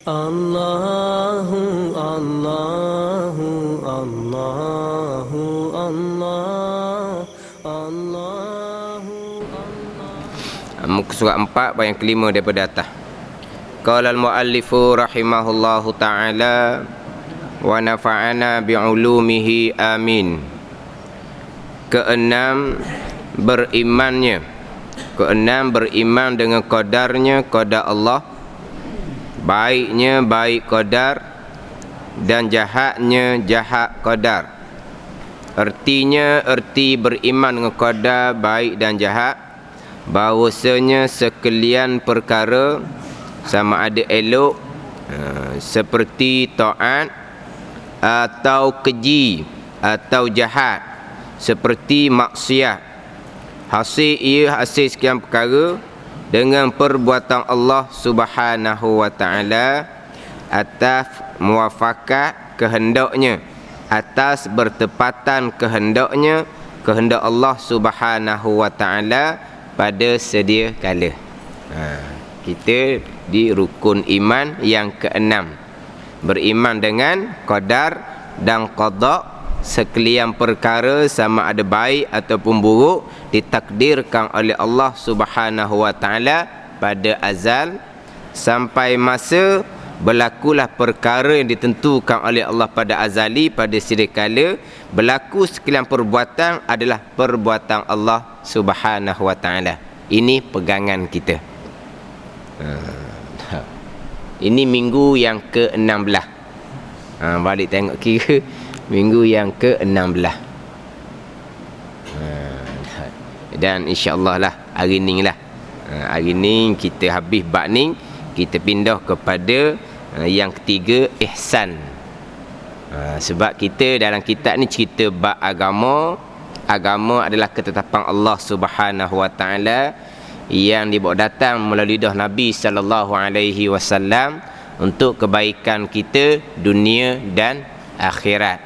Allahu Allahu Allahu Allah Allahu Muka surat 4 yang kelima daripada atas. Qala al-muallifu rahimahullahu ta'ala wa nafa'ana bi'ulumihi amin. Keenam, beriman dengan qadarnya, qadar Allah, baiknya baik qadar dan jahatnya jahat qadar. Ertinya, erti beriman dengan qadar baik dan jahat, bahawasanya sekalian perkara sama ada elok seperti taat atau keji atau jahat seperti maksiat, hasil sekian perkara dengan perbuatan Allah Subhanahu wa ta'ala atas muafakat kehendaknya, atas bertepatan kehendaknya, kehendak Allah Subhanahu wa ta'ala pada sedia kala. Kita di rukun iman yang keenam, beriman dengan qadar dan qada, sekalian perkara sama ada baik ataupun buruk ditakdirkan oleh Allah Subhanahu wa ta'ala pada azal sampai masa berlakulah perkara yang ditentukan oleh Allah pada azali, pada sedia kala berlaku sekalian perbuatan adalah perbuatan Allah Subhanahu wa ta'ala. Ini pegangan kita. Ini minggu yang ke-16. Balik tengok kira minggu yang ke-16. Dan insya-Allah lah hari ni lah. Hari ni kita habis bab ni, kita pindah kepada yang ketiga, ihsan. Sebab kita dalam kitab ni cerita bab agama. Agama adalah ketetapan Allah Subhanahu wa ta'ala yang dibawa datang melalui lidah Nabi sallallahu alaihi wasallam untuk kebaikan kita dunia dan akhirat.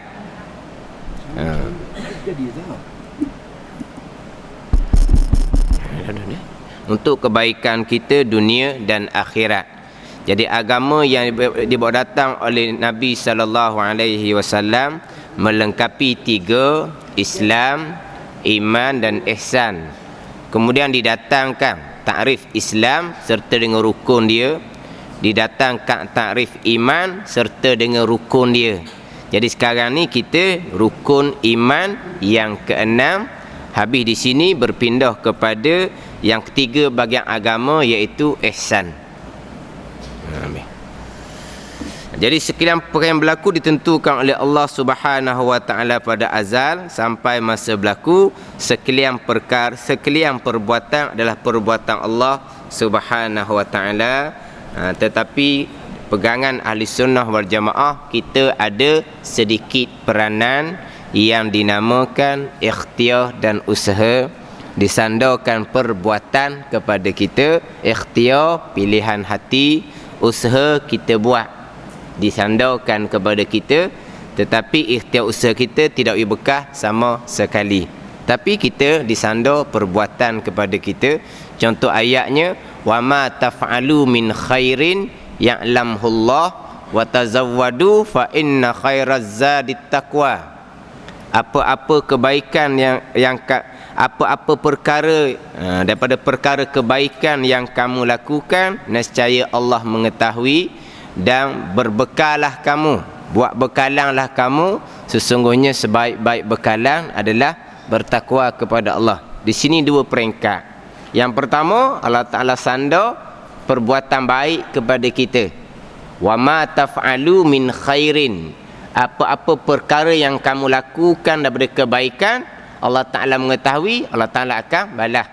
Untuk kebaikan kita dunia dan akhirat. Jadi agama yang dibawa datang oleh Nabi sallallahu alaihi wasallam melengkapi tiga: Islam, iman dan ihsan. Kemudian didatangkan takrif Islam serta dengan rukun dia, didatangkan takrif iman serta dengan rukun dia. Jadi sekarang ni kita rukun iman yang keenam. Habis di sini berpindah kepada yang ketiga bahagian agama, iaitu ihsan. Jadi sekalian perkara yang berlaku ditentukan oleh Allah Subhanahu wa ta'ala pada azal sampai masa berlaku. Sekalian perkara, sekalian perbuatan adalah perbuatan Allah Subhanahu wa ta'ala. Tetapi pegangan ahli sunnah wal jamaah, kita ada sedikit peranan yang dinamakan ikhtiar dan usaha. Disandarkan perbuatan kepada kita, ikhtiar pilihan hati, usaha kita buat disandarkan kepada kita, tetapi ikhtiar usaha kita tidak bekas sama sekali. Tapi kita disandar perbuatan kepada kita. Contoh ayatnya, wa ma taf'alu min khairin ya'lamhullah wa tazawwadu fa inna khairaz zadit taqwa. Apa-apa kebaikan apa-apa perkara daripada perkara kebaikan yang kamu lakukan, nescaya Allah mengetahui, dan berbekallah kamu, buat bekalanlah kamu, sesungguhnya sebaik-baik bekalan adalah bertakwa kepada Allah. Di sini dua peringkat. Yang pertama, Allah Ta'ala sandar perbuatan baik kepada kita. Wa ma taf'alu min khairin, apa-apa perkara yang kamu lakukan daripada kebaikan, Allah Ta'ala mengetahui, Allah Ta'ala akan balas.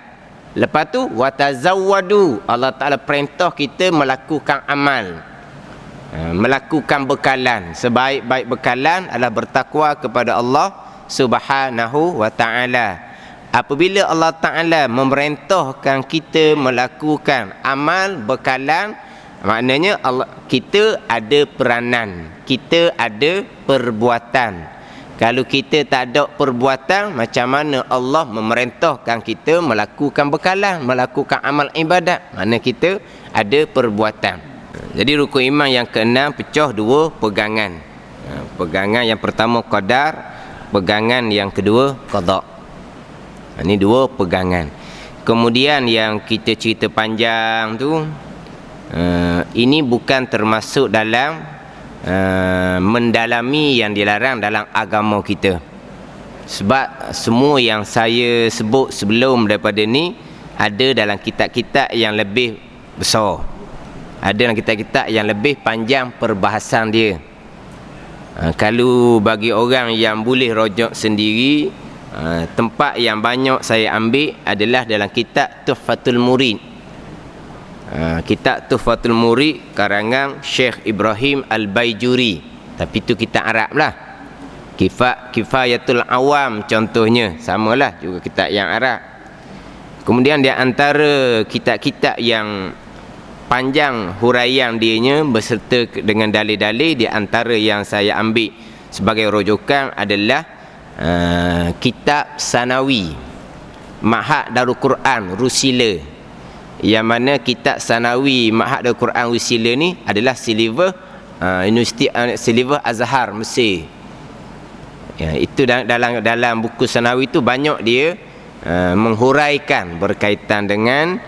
Lepas tu, wa tazawwadu, Allah Ta'ala perintah kita melakukan amal, melakukan bekalan. Sebaik-baik bekalan adalah bertakwa kepada Allah Subhanahu wa ta'ala. Apabila Allah Ta'ala memerintahkan kita melakukan amal bekalan, maknanya kita ada peranan, kita ada perbuatan. Kalau kita tak ada perbuatan, macam mana Allah memerintahkan kita melakukan bekalan, melakukan amal ibadat? Mana kita ada perbuatan. Jadi rukun iman yang keenam pecah dua pegangan. Pegangan yang pertama qadar, pegangan yang kedua qada. Ini dua pegangan. Kemudian yang kita cerita panjang tu, ini bukan termasuk dalam mendalami yang dilarang dalam agama kita. Sebab semua yang saya sebut sebelum daripada ni ada dalam kitab-kitab yang lebih besar. Ada dalam kitab-kitab yang lebih panjang perbahasan dia. Kalau bagi orang yang boleh rujuk sendiri, tempat yang banyak saya ambil adalah dalam kitab Tuhfatul Murid. Kitab Tuhfatul Murid karangan Syekh Ibrahim Al-Baijuri. Tapi itu kitab Arab lah. Kifayatul Awam contohnya, samalah juga kitab yang Arab. Kemudian di antara kitab-kitab yang panjang huraian dianya beserta dengan dalil-dalil, di antara yang saya ambil sebagai rujukan adalah kitab Sanawi Ma'had Darul Quran Rusila, yang mana kitab Sanawi Ma'had Darul Quran Rusila ni adalah silibus Universiti silibus Azhar Mesir. Ya, itu dalam buku Sanawi itu banyak dia menghuraikan berkaitan dengan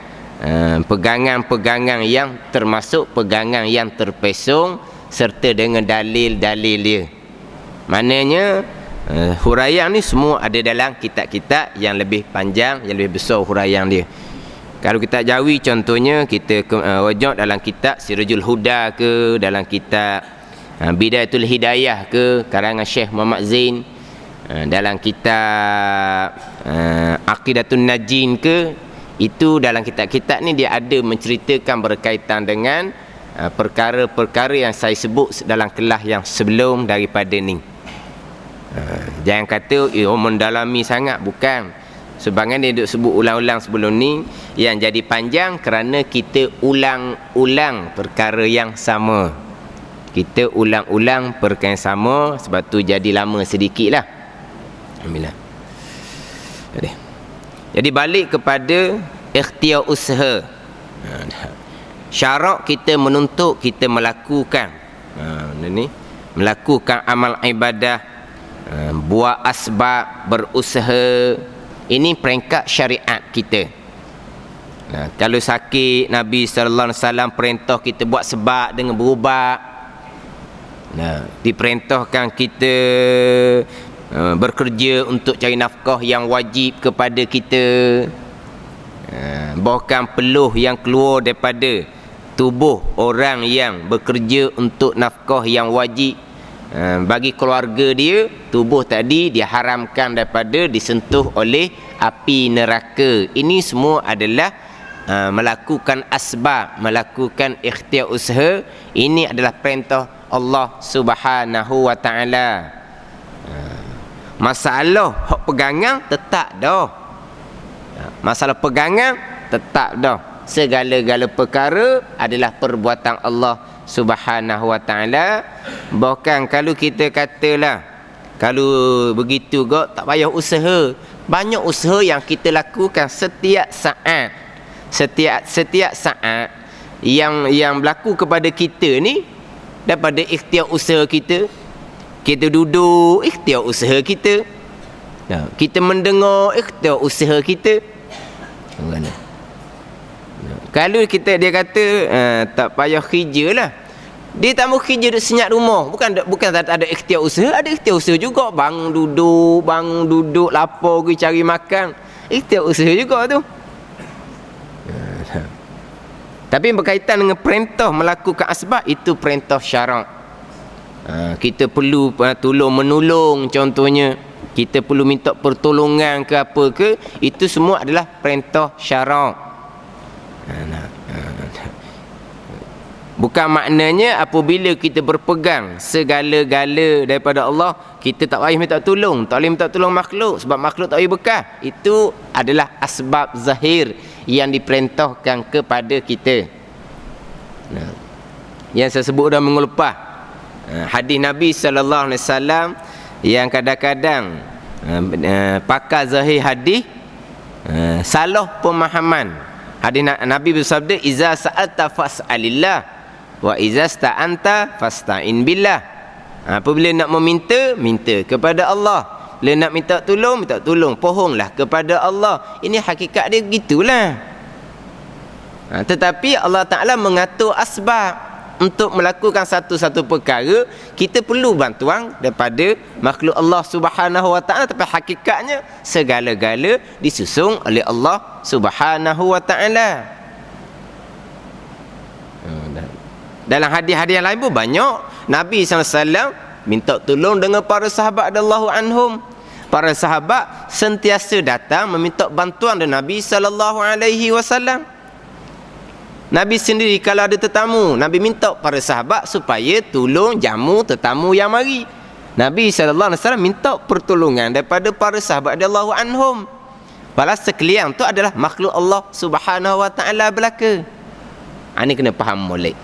pegangan-pegangan yang termasuk pegangan yang terpesong serta dengan dalil-dalil dia. Maknanya huraian ni semua ada dalam kitab-kitab yang lebih panjang, yang lebih besar huraian dia. Kalau kitab Jawi contohnya kita rujuk dalam kitab Sirajul Huda ke, dalam kitab Bidayatul Hidayah ke karangan Syekh Muhammad Zain, dalam kitab Aqidatun Najin ke, itu dalam kitab-kitab ni dia ada menceritakan berkaitan dengan perkara-perkara yang saya sebut dalam kelas yang sebelum daripada ni. Jangan kata mendalami sangat, bukan. Sebagian dia duk sebut ulang-ulang sebelum ni, yang jadi panjang kerana kita ulang-ulang perkara yang sama. Kita ulang-ulang perkara yang sama, sebab tu jadi lama sedikit lah. Alhamdulillah. Jadi balik kepada ikhtiar usaha. Syarak kita menuntut kita melakukan ni, melakukan amal ibadah, buat asbab, berusaha. Ini peringkat syariat kita. Kalau sakit, Nabi sallallahu alaihi wasallam perintah kita buat sebab dengan berubat. Diperintahkan kita bekerja untuk cari nafkah yang wajib kepada kita. Bahkan peluh yang keluar daripada tubuh orang yang bekerja untuk nafkah yang wajib, bagi keluarga dia, tubuh tadi diharamkan daripada disentuh oleh api neraka. Ini semua adalah melakukan asbab, melakukan ikhtiar usaha. Ini adalah perintah Allah Subhanahu wa ta'ala. Masalah hak pegangan tetap dah. Masalah pegangan tetap dah. Segala-gala perkara adalah perbuatan Allah Subhanahu wa ta'ala. Bahkan kalau kita katalah, kalau begitu kok tak payah usaha. Banyak usaha yang kita lakukan setiap saat. Setiap saat yang berlaku kepada kita ni daripada ikhtiar usaha kita. Kita duduk, ikhtiar usaha kita. Kita mendengar, ikhtiar usaha kita. Kalau dia kata tak payah kerja lah, dia tak mau kerja duduk senyap rumah. Bukan tak ada ikhtiar usaha, ada ikhtiar usaha juga. Bangun duduk, lapar pergi cari makan, ikhtiar usaha juga tu. Tapi berkaitan dengan perintah melakukan asbab, itu perintah syarak. Kita perlu tolong menolong contohnya, kita perlu minta pertolongan ke apa ke, itu semua adalah perintah syarak. Bukan maknanya apabila kita berpegang segala-gala daripada Allah, kita tak payah minta tolong, tak boleh minta tolong makhluk, sebab makhluk tak boleh bekal. Itu adalah asbab zahir yang diperintahkan kepada kita. Yang saya sebut dah minggu lepas, hadis Nabi sallallahu alaihi wasallam yang kadang-kadang pakar zahir hadis salah pemahaman. Hadis Nabi bersabda, iza sa'alta fas'alillah. wa izasta'anta fasta'in billah. Apabila nak meminta, minta kepada Allah. Bila nak minta tolong, pohonglah kepada Allah. Ini hakikat dia begitulah. Tetapi Allah Ta'ala mengatur asbab. Untuk melakukan satu-satu perkara, kita perlu bantuan daripada makhluk Allah Subhanahu Wa Ta'ala. Tapi hakikatnya segala-gala disusung oleh Allah Subhanahu Wa Ta'ala. Dalam hadis-hadis yang lain pun banyak Nabi SAW minta tolong dengan para sahabat radhiyallahu anhum. Para sahabat sentiasa datang meminta bantuan dari Nabi SAW. Nabi sendiri kalau ada tetamu, Nabi minta para sahabat supaya tolong jamu tetamu yang mari. Nabi SAW minta pertolongan daripada para sahabat radhiyallahu anhum. Padahal sekalian tu adalah makhluk Allah Subhanahu Wa Ta'ala belaka. Ini kena faham molek.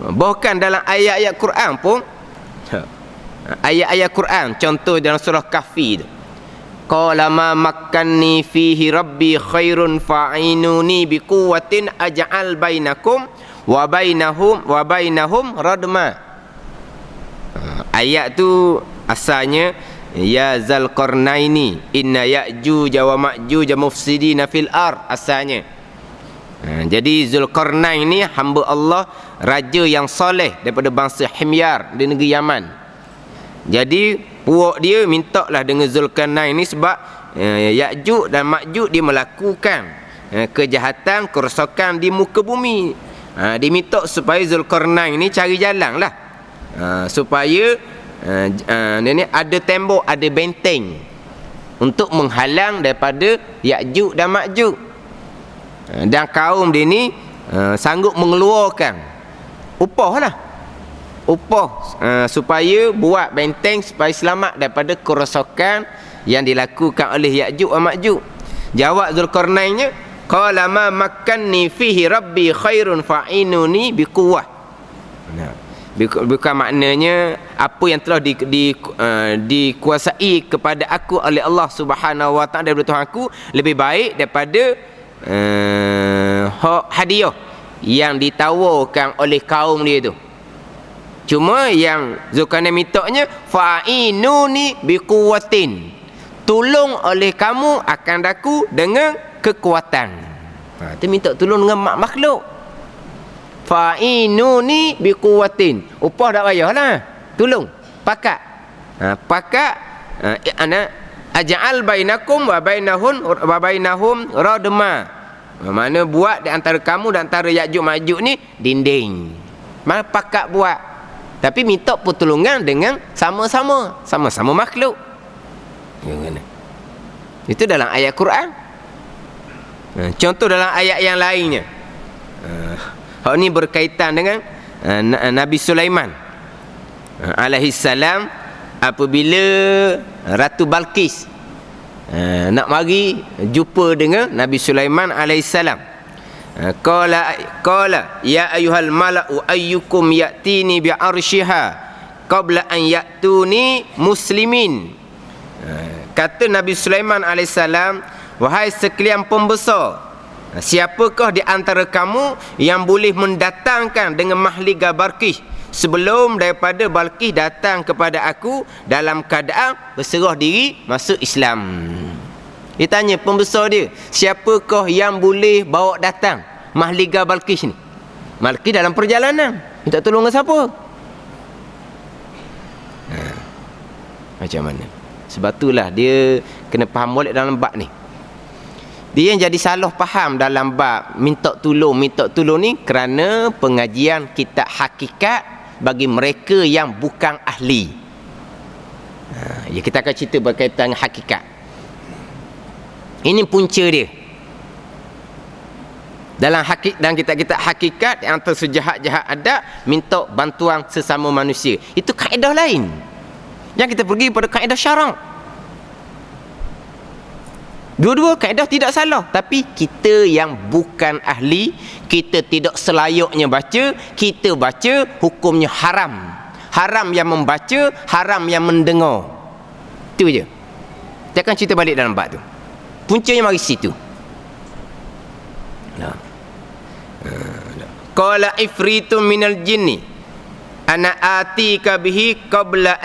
Bahkan dalam ayat-ayat Quran pun, ayat-ayat Quran, contoh dalam surah Kahfi tu, qala ma makkanni fihi rabbi khairun fa'inuni biquwwatin aj'al bainakum wa bainahum radma. Ayat tu asalnya ya Zulqarnaini inna ya'juj wa ma'juj mufsidina fil ard asalnya. Jadi Zulqarnain ni hamba Allah, raja yang soleh daripada bangsa Himyar di negeri Yaman. Jadi puak dia mintalah dengan Zulkarnain ni sebab Ya'juj dan Ma'juj dia melakukan kejahatan, kerosakan di muka bumi. Dia minta supaya Zulkarnain ni cari jalan lah, supaya ni ada tembok, ada benteng untuk menghalang daripada Ya'juj dan Ma'juj. Dan kaum dia ni sanggup mengeluarkan upah lah, supaya buat benteng supaya selamat daripada kerosakan yang dilakukan oleh Ya'juj wa Ma'juj. Jawab Zulkarnainnya, qala ma makkanni fihi rabbi khairun fa'inuni biquwwah. Bukan maknanya apa yang telah dikuasai kepada aku oleh Allah Subhanahu Wa Ta'ala daripada Tuhan aku lebih baik daripada hadiah yang ditawarkan oleh kaum dia tu. Cuma yang Zulkarnain mintanya fa'inuni biquwwatin, tolong oleh kamu akan daku dengan kekuatan. Dia minta tolong dengan makhluk. Fa'inuni biquwwatin, upah tak payahlah, tolong pakat. Pakat ana aj'al bainakum wa bainahum radma. Mana buat di antara kamu dan antara Ya'juj Ma'juj ni dinding. Mana pakat buat. Tapi minta pertolongan dengan sama-sama makhluk. Itu dalam ayat Quran. Contoh dalam ayat yang lainnya. Hal ni berkaitan dengan Nabi Sulaiman alaihi salam apabila Ratu Balqis nak mari jumpa dengan Nabi Sulaiman alaihi salam. Qala ya ayyuhal mala'u ayyukum ya'tini bi'arsyiha qabla an ya'tuni muslimin. Kata Nabi Sulaiman AS, wahai sekalian pembesar, siapakah di antara kamu yang boleh mendatangkan dengan mahligai Balqis sebelum daripada Balqis datang kepada aku dalam keadaan berserah diri masuk Islam. Dia tanya pembesar dia, siapakah yang boleh bawa datang mahligai Balqis ni? Balqis dalam perjalanan, minta tolong dengan siapa? Macam mana? Sebab itulah dia kena faham molek dalam bab ni. Dia yang jadi salah faham dalam bab minta tolong ni kerana pengajian kitab hakikat bagi mereka yang bukan ahli. Ya, kita akan cerita berkaitan dengan hakikat. Ini punca dia. Dalam kitab-kitab hakikat yang antara sejahat-jahat ada minta bantuan sesama manusia. Itu kaedah lain. Yang kita pergi pada kaedah syarak. Dua-dua kaedah tidak salah, tapi kita yang bukan ahli, kita tidak selayaknya baca, kita baca hukumnya haram. Haram yang membaca, haram yang mendengar. Itu je. Kita akan cerita balik dalam bab tu. Puncanya mari situ. qala ifritu minal jinni ana atika bihi qabla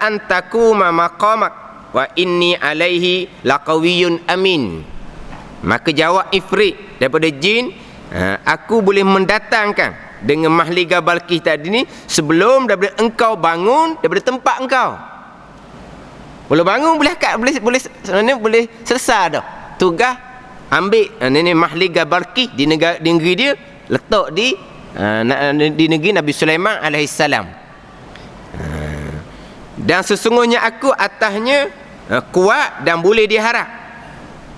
an takuma maqamak wa inni alaihi laqawiyyun amin. Maka jawab ifrit daripada jin, aku boleh mendatangkan dengan mahliga Balqis tadi ni sebelum daripada engkau bangun daripada tempat engkau. Boleh bangun, boleh selesai dah tugas. Ambil ni mahliga Balqis di negeri dia, letak di negeri Nabi Sulaiman alaihissalam. Dan sesungguhnya aku atasnya kuat dan boleh diharap.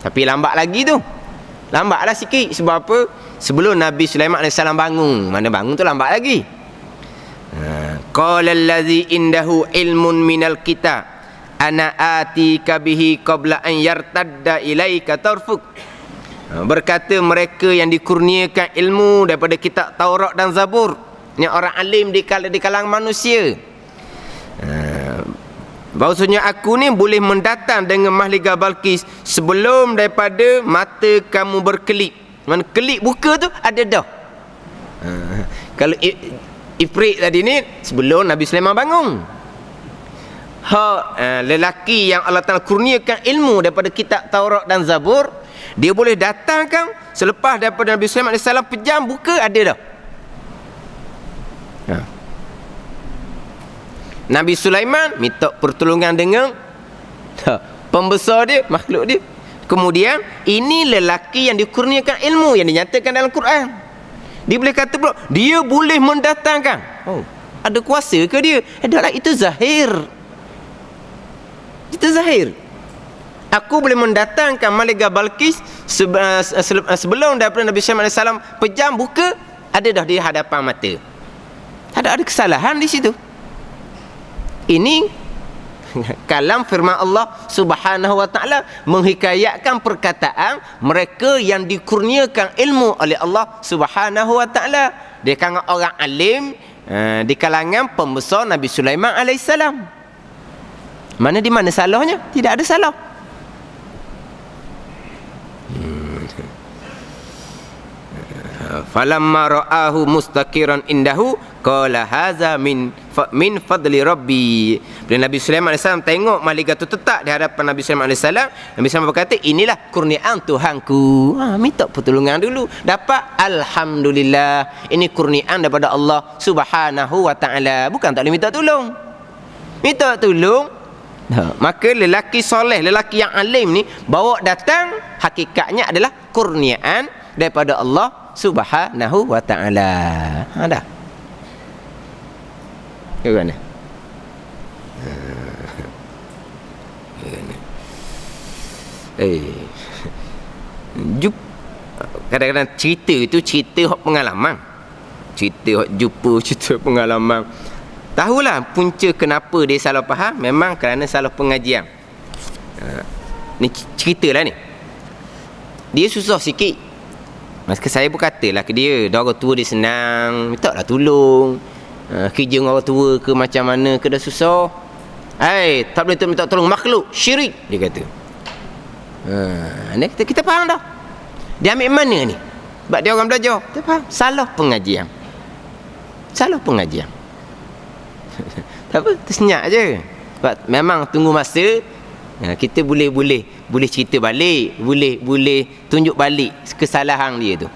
Tapi lambat lagi tu, lambatlah sikit. Sebab apa? Sebelum Nabi Sulaiman alaihissalam bangun. Mana bangun tu lambat lagi. Qala allazi indahu ilmun minal kitab ana atika bihi qabla an yartadda ilaika tarfuk. Berkata mereka yang dikurniakan ilmu daripada kitab Taurat dan Zabur, ni orang alim di kalangan manusia, bahawasanya aku ni boleh mendatang dengan mahliga Balqis sebelum daripada mata kamu berkelip. Mana kelip buka tu ada dah. Kalau ifrit tadi ni sebelum Nabi Sulaiman bangun. Lelaki yang Allah Ta'ala kurniakan ilmu daripada kitab Taurat dan Zabur, dia boleh datangkan selepas daripada Nabi Sulaiman AS pejam buka ada dah. Nabi Sulaiman minta pertolongan dengan pembesar dia, makhluk dia. Kemudian ini lelaki yang dikurniakan ilmu yang dinyatakan dalam Quran. Dia boleh kata pula dia boleh mendatangkan. Ada kuasa ke dia? Adalah itu zahir. Itu zahir. Aku boleh mendatangkan mahliga Balqis sebelum daripada Nabi Sulaiman AS pejam buka ada dah di hadapan mata. Ada kesalahan di situ. Ini kalam firman Allah Subhanahu wa taala menghikayatkan perkataan mereka yang dikurniakan ilmu oleh Allah Subhanahu wa taala. Dia kalangan orang alim di kalangan pembesar Nabi Sulaiman alaihissalam. Mana di mana salahnya? Tidak ada salah. Falamma ra'ahu mustaqiran indahu qala hadza min fadli rabbi. Bila Nabi Sulaiman AS tengok mahliga tu tetap di hadapan Nabi Sulaiman AS, Nabi Sulaiman berkata, inilah kurniaan Tuhanku. Minta pertolongan dulu. Dapat, alhamdulillah, ini kurniaan daripada Allah Subhanahu wa taala. Bukan tak boleh minta tolong. Minta tolong. Maka lelaki soleh, lelaki yang alim ni bawa datang, hakikatnya adalah kurniaan daripada Allah Subhanahu wa ta'ala. Dah. Bagaimana? Kadang-kadang cerita itu cerita pengalaman. Cerita jumpa, cerita pengalaman. Tahulah punca kenapa dia salah faham. Memang kerana salah pengajian. Ni ceritalah ni. Dia susah sikit. Maka saya pun katalah ke dia, dah orang tua dia senang, minta lah tolong. Kerja dengan orang tua ke macam mana ke dah susah. Tak boleh minta tolong makhluk, syirik, dia kata. Kita faham dah. Dia ambil mana ni? Sebab dia orang belajar. Kita faham. Salah pengajian. Salah pengajian. Tak apa, tersenyak je. Sebab memang tunggu masa, kita boleh cerita balik, boleh tunjuk balik kesalahan dia tu.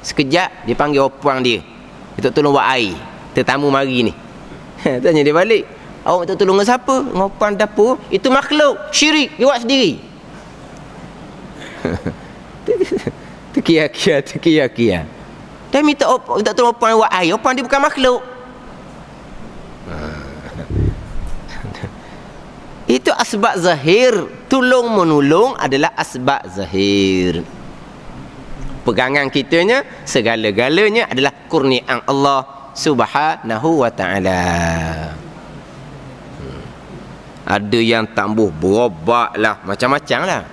Sekejap dia panggil opang dia, minta tolong buat air, tetamu mari ni. Tanya dia balik, awak minta tolong dengan siapa? Dengan opang dapur. Itu makhluk, syirik, dia buat sendiri. Terkia-kia. Dia minta tolong opang buat air, opang dia bukan makhluk. Itu asbab zahir. Tolong menolong adalah asbab zahir. Pegangan kitanya, segala-galanya adalah kurniaan Allah Subhanahu wa ta'ala. Ada yang tambah berobat lah, macam-macam lah.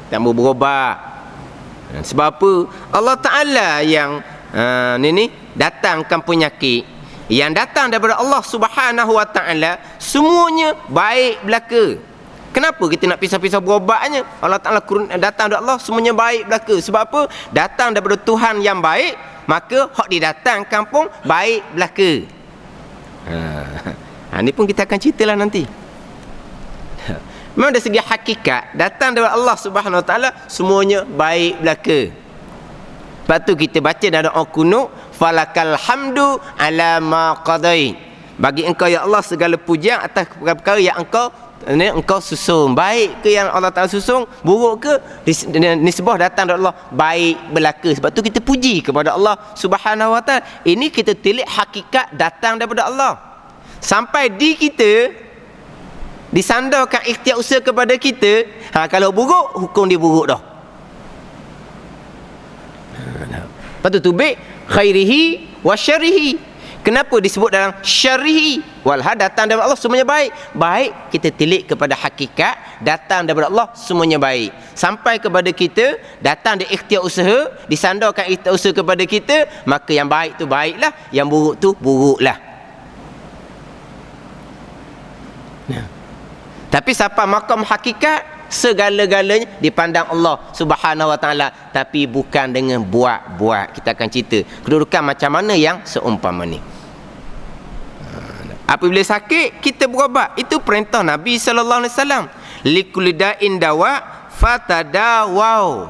Tambah berobat. Sebab apa? Allah Ta'ala yang datangkan penyakit. Yang datang daripada Allah Subhanahu wa ta'ala, semuanya baik belaka. Kenapa kita nak pisah-pisah berobatnya? Allah Ta'ala datang daripada Allah, semuanya baik belaka. Sebab apa? Datang daripada Tuhan yang baik, maka hak didatangkan pun baik belaka. Ni pun kita akan ceritalah nanti. Memang dari segi hakikat datang daripada Allah Subhanahu Wa Taala semuanya baik belaka. Lepas tu kita baca dalam doa kunut, falakal hamdu ala ma qadait. Bagi engkau ya Allah segala pujian atas perkara yang engkau susun. Baik ke yang Allah Taala susun, buruk ke nisbah datang dari Allah baik belaka. Sebab tu kita puji kepada Allah Subhanahu Wa Taala. Ini kita tilik hakikat datang daripada Allah. Sampai di kita disandarkan ikhtiar usaha kepada kita. Kalau buruk, hukum dia buruk dah. Lepas tu tubik khairihi wa syarihi. Kenapa disebut dalam syarihi? Walha datang daripada Allah semuanya baik. Baik kita tilik kepada hakikat datang daripada Allah semuanya baik. Sampai kepada kita datang dari ikhtiar usaha, disandarkan ikhtiar usaha kepada kita, maka yang baik tu baiklah, yang buruk tu buruklah. Tapi siapa makam hakikat, segala-galanya dipandang Allah Subhanahu Wa Taala, tapi bukan dengan buat-buat. Kita akan cerita kedudukan macam mana yang seumpama ni. Apabila sakit kita berubat, itu perintah Nabi sallallahu alaihi wasallam. Likulli da'in dawa fatadawau.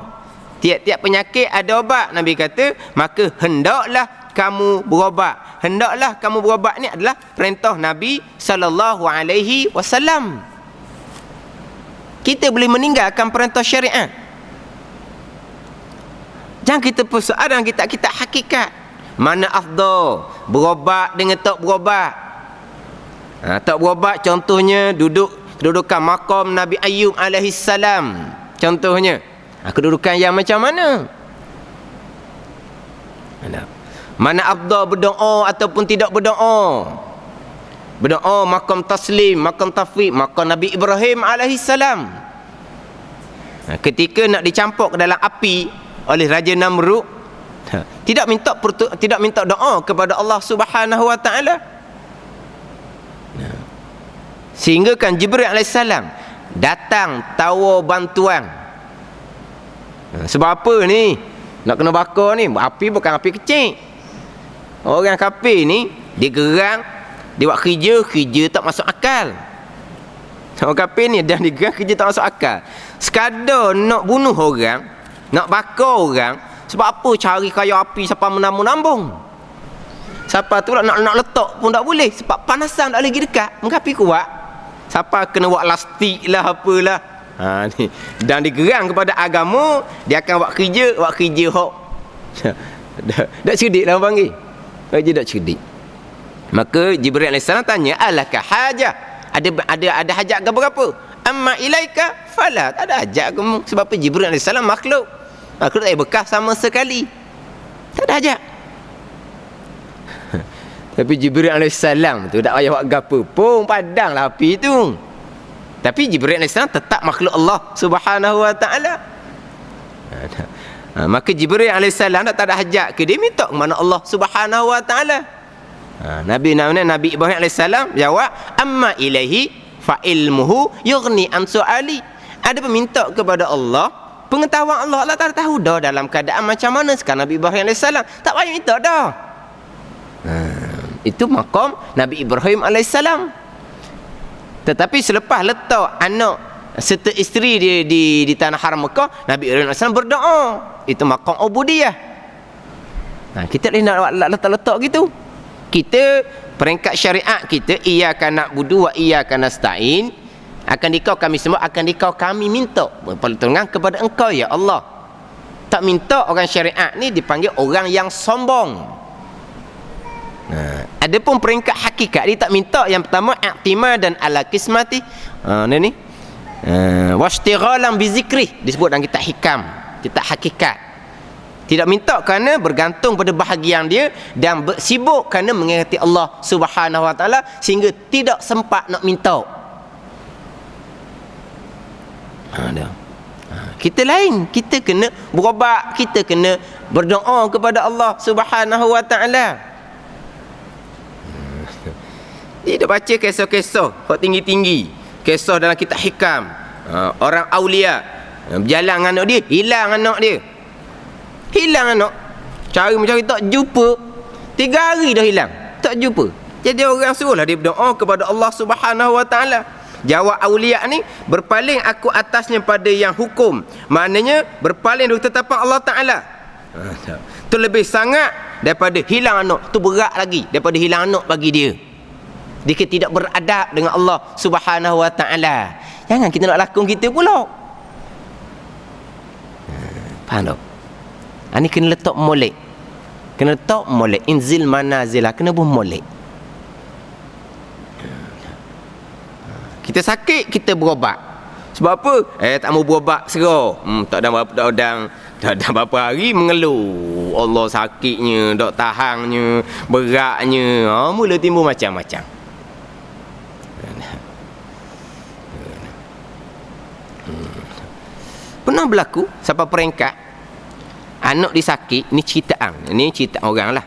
Tiap-tiap penyakit ada ubat. Nabi kata, maka hendaklah kamu berubat. Hendaklah kamu berubat ni adalah perintah Nabi sallallahu alaihi wasallam. Kita boleh meninggalkan perintah syariat. Jangan kita persoalan kita hakikat. Mana afdal? Berubat dengan tak berubat. Tak berubat contohnya kedudukan maqam Nabi Ayyub alaihi salam. Contohnya, kedudukan yang macam mana? Mana afdal berdoa ataupun tidak berdoa? Berdoa makam taslim, makam tafwid, makam Nabi Ibrahim alaihi salam. Ketika nak dicampur ke dalam api oleh Raja Namrud, tidak minta doa kepada Allah Subhanahu Wa Taala. Sehingga kan Jibril alaihi salam datang tawar bantuan. Sebab apa ni? Nak kena bakar ni, api bukan api kecil. Orang kafir ni digerang, dia buat kerja tak masuk akal. Orang kafir ni dah digerang, kerja tak masuk akal. Sekadar nak bunuh orang, nak bakar orang, sebab apa cari kayu api sampai menambung-nambung. Siapa tu nak letak pun tak boleh, sebab panasan tak lagi dekat. Mengkapi kuat. Siapa kena buat lastik lah apalah. Ni dan digerang kepada agama, dia akan buat kerja hok. Tak cerdik lah orang panggil. Kerja tak cerdik. Maka Jibril AS tanya, alaka hajah? Ada hajat ke berapa? Amma ilaika fala. Tak ada hajat kamu. Sebab apa? Jibril AS makhluk tak ada bekas sama sekali. Tak ada hajat. Tapi Jibril AS tu tak payah buat gapo pun, padanglah api tu. Tapi Jibril AS tetap makhluk Allah Subhanahu Wa Taala. Maka Jibril AS tak ada hajat ke dia minta ke mana Allah Subhanahu Wa Taala. Nabi Ibrahim AS jawab, amma ilaihi fa ilmuhu yughni an su'ali. Ada meminta kepada Allah, pengetahuan Allah Taala tahu dah dalam keadaan macam mana sekarang Nabi Ibrahim AS. Tak payah minta dah. Itu maqam Nabi Ibrahim AS. Tetapi selepas letak anak serta isteri dia di tanah haram Mekah, Nabi Ibrahim AS berdoa. Itu maqam ubudiyah. Kita nak letak gitu. Kita peringkat syariat kita, iyyaka na'budu wa iyyaka nasta'in, akan dikau kami semua, akan dikau kami minta pertolongan kepada engkau ya Allah. Tak minta orang syariat ni dipanggil orang yang sombong. Adapun peringkat hakikat dia tak minta. Yang pertama i'timadan ala qismati, ni wastighalan bi zikri, disebut dalam kitab hikam, kitab hakikat. Tidak minta kerana bergantung pada bahagian dia, dan sibuk kerana mengingati Allah Subhanahu Wa Taala sehingga tidak sempat nak minta. Kita lain, kita kena berubat, kita kena berdoa kepada Allah Subhanahu Wa Taala. Dia dah baca kisah-kisah hak tinggi-tinggi, kisah dalam kitab hikam. Orang aulia berjalan dengan anak dia, hilang anak dia. Hilang anak. Cari tak jumpa. 3 hari dah hilang, tak jumpa. Jadi orang suruhlah dia berdoa kepada Allah Subhanahu Wa Taala. Jawab aulia ni, berpaling aku atasnya pada yang hukum. Maknanya berpaling dari tetapan Allah Taala. Tu lebih sangat daripada hilang anak. Tu berat lagi daripada hilang anak bagi dia. Dia tidak beradab dengan Allah Subhanahu Wa Taala. Jangan kita nak lakon kita pula. Faham tak? Ini kena letak molek. Kena letak molek. Inzil manazilah. Kena buh molek. Kita sakit, kita berobat. Sebab apa? Tak mau berobat serah. Tak ada berapa hari mengeluh. Allah sakitnya, tak tahannya, beratnya. Mula timbul macam-macam. Pernah berlaku sampai peringkat anak disakit. Ni ceritaan. Ni cerita orang lah.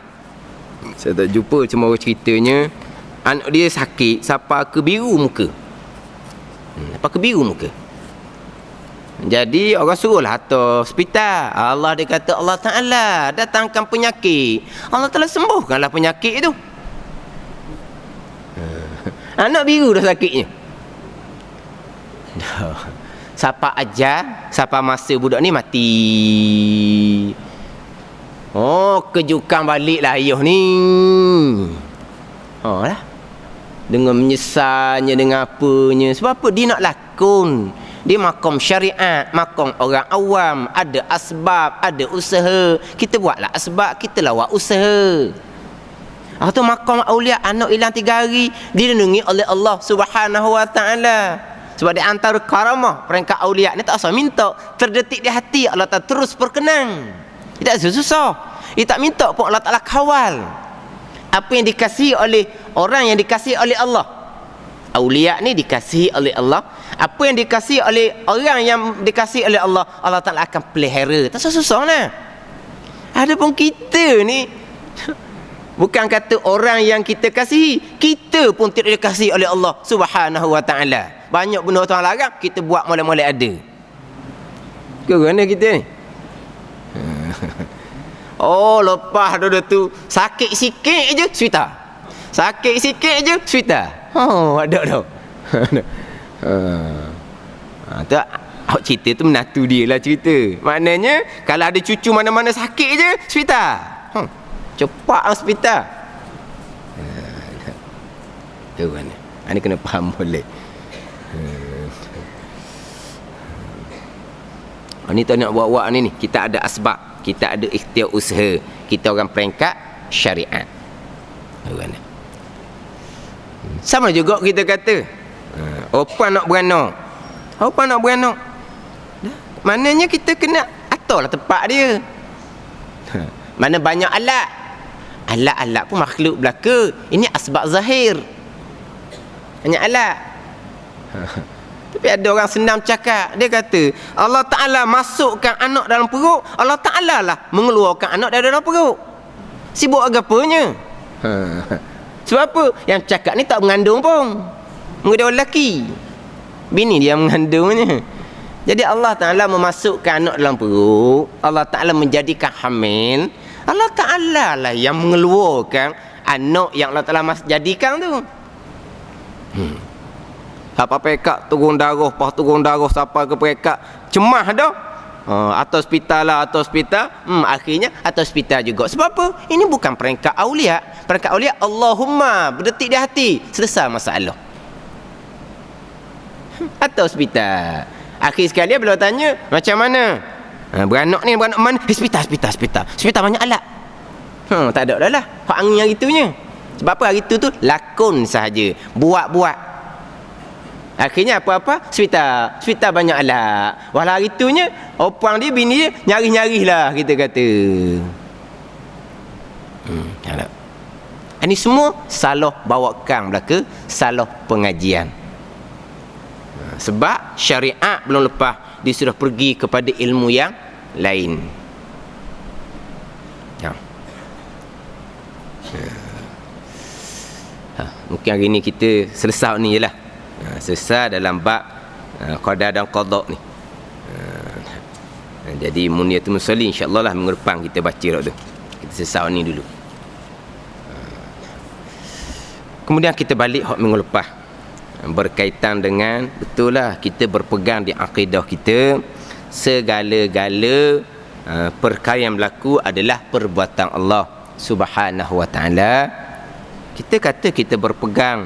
Saya tak jumpa, cuma orang ceritanya anak dia sakit sampai ke biru muka. Sampai ke biru muka. Jadi orang suruhlah hantar hospital. Allah dia kata Allah Ta'ala datangkan penyakit. Allah Ta'ala sembuhkanlah penyakit itu. Anak biru dah sakitnya. Siapa ajar, siapa masa budak ni mati. Kejukan baliklah ayah ni. Lah. Dengan menyesalnya, dengan apanya. Sebab apa? Dia nak lakon. Dia makom syariat, makom orang awam. Ada asbab, ada usaha. Kita buatlah asbab, kita lawak usaha. Atau makom aulia, anak hilang 3 hari, dilindungi oleh Allah Subhanahu Wa Taala. Sebab di antara karamah peringkat aulia ni tak asal minta, terdetik di hati Allah Ta'ala terus berkenan. Dia tak susah. Dia tak minta pun Allah Ta'ala kawal. Apa yang dikasihi oleh orang yang dikasihi oleh Allah. Aulia ni dikasihi oleh Allah. Apa yang dikasihi oleh orang yang dikasihi oleh Allah, Allah Ta'ala akan pelihara. Tak susah lah. Adapun kita ni bukan kata orang yang kita kasihi, kita pun tidak dikasihi oleh Allah Subhanahu Wa Taala. Banyak benda Tuhan larang, kita buat mulai-mulai ada. Ke mana kita ni? Lepas dah tu sakit sikit je hospital. Sakit sikit je hospital. Ada dah. Tak, cerita tu menatu dia lah cerita. Maknanya kalau ada cucu mana-mana sakit je hospital. Cepat hospital. Tu kan. Ini kena faham boleh. Ini tak nak buat-buat ni. Kita ada asbab, kita ada ikhtiar usaha, kita orang peringkat syariat. Tu kan. Sama juga kita kata opan nak beranak. Opan nak beranak. Maknanya kita kena aturlah tempat dia. Mana banyak alat. Alat-alat pun makhluk belaka. Ini asbab zahir. Banyak alat. Tapi ada orang senang cakap. Dia kata Allah Ta'ala masukkan anak dalam perut, Allah Ta'ala lah mengeluarkan anak dari dalam perut. Sibuk agapanya. Sebab apa? Yang cakap ni tak mengandung pun. Dia orang lelaki. Bini dia mengandungnya. Jadi Allah Ta'ala memasukkan anak dalam perut, Allah Ta'ala menjadikan hamil. Allah Ta'ala lah yang mengeluarkan anak yang Allah Ta'ala jadikan tu. Sampai pekat turun darah, pas turun darah sampai ke pekat cemah dah. Atau hospital lah, atau hospital. Akhirnya atau hospital juga. Sebab apa? Ini bukan peringkat aulia. Peringkat aulia Allahumma berdetik di hati, selesai masalah. Atau hospital. Akhir sekali bila tanya macam mana? Beranak mana? Hospital. Hospital banyak alat. Tak ada dah lah. Hak angin hari itunya. Sebab apa hari tu lakon sahaja. Buat-buat. Akhirnya apa-apa hospital banyak alat. Walau hari itunya opang dia, bini dia nyari-nyari lah kita kata. Ini semua salah bawakan belaka, salah pengajian. Sebab syariat belum lepas, dia sudah pergi kepada ilmu yang lain. Mungkin hari ni kita selesai ni je lah. Selesai dalam bab qada dan qada ni. Jadi muniyatul musallin insya-Allah lah minggu depan kita baca dah tu. sesau ni dulu. Kemudian kita balik hak minggu lepas, berkaitan dengan betul lah kita berpegang di akidah kita, segala-gala perkara yang berlaku adalah perbuatan Allah Subhanahu wa taala. Kita kata kita berpegang,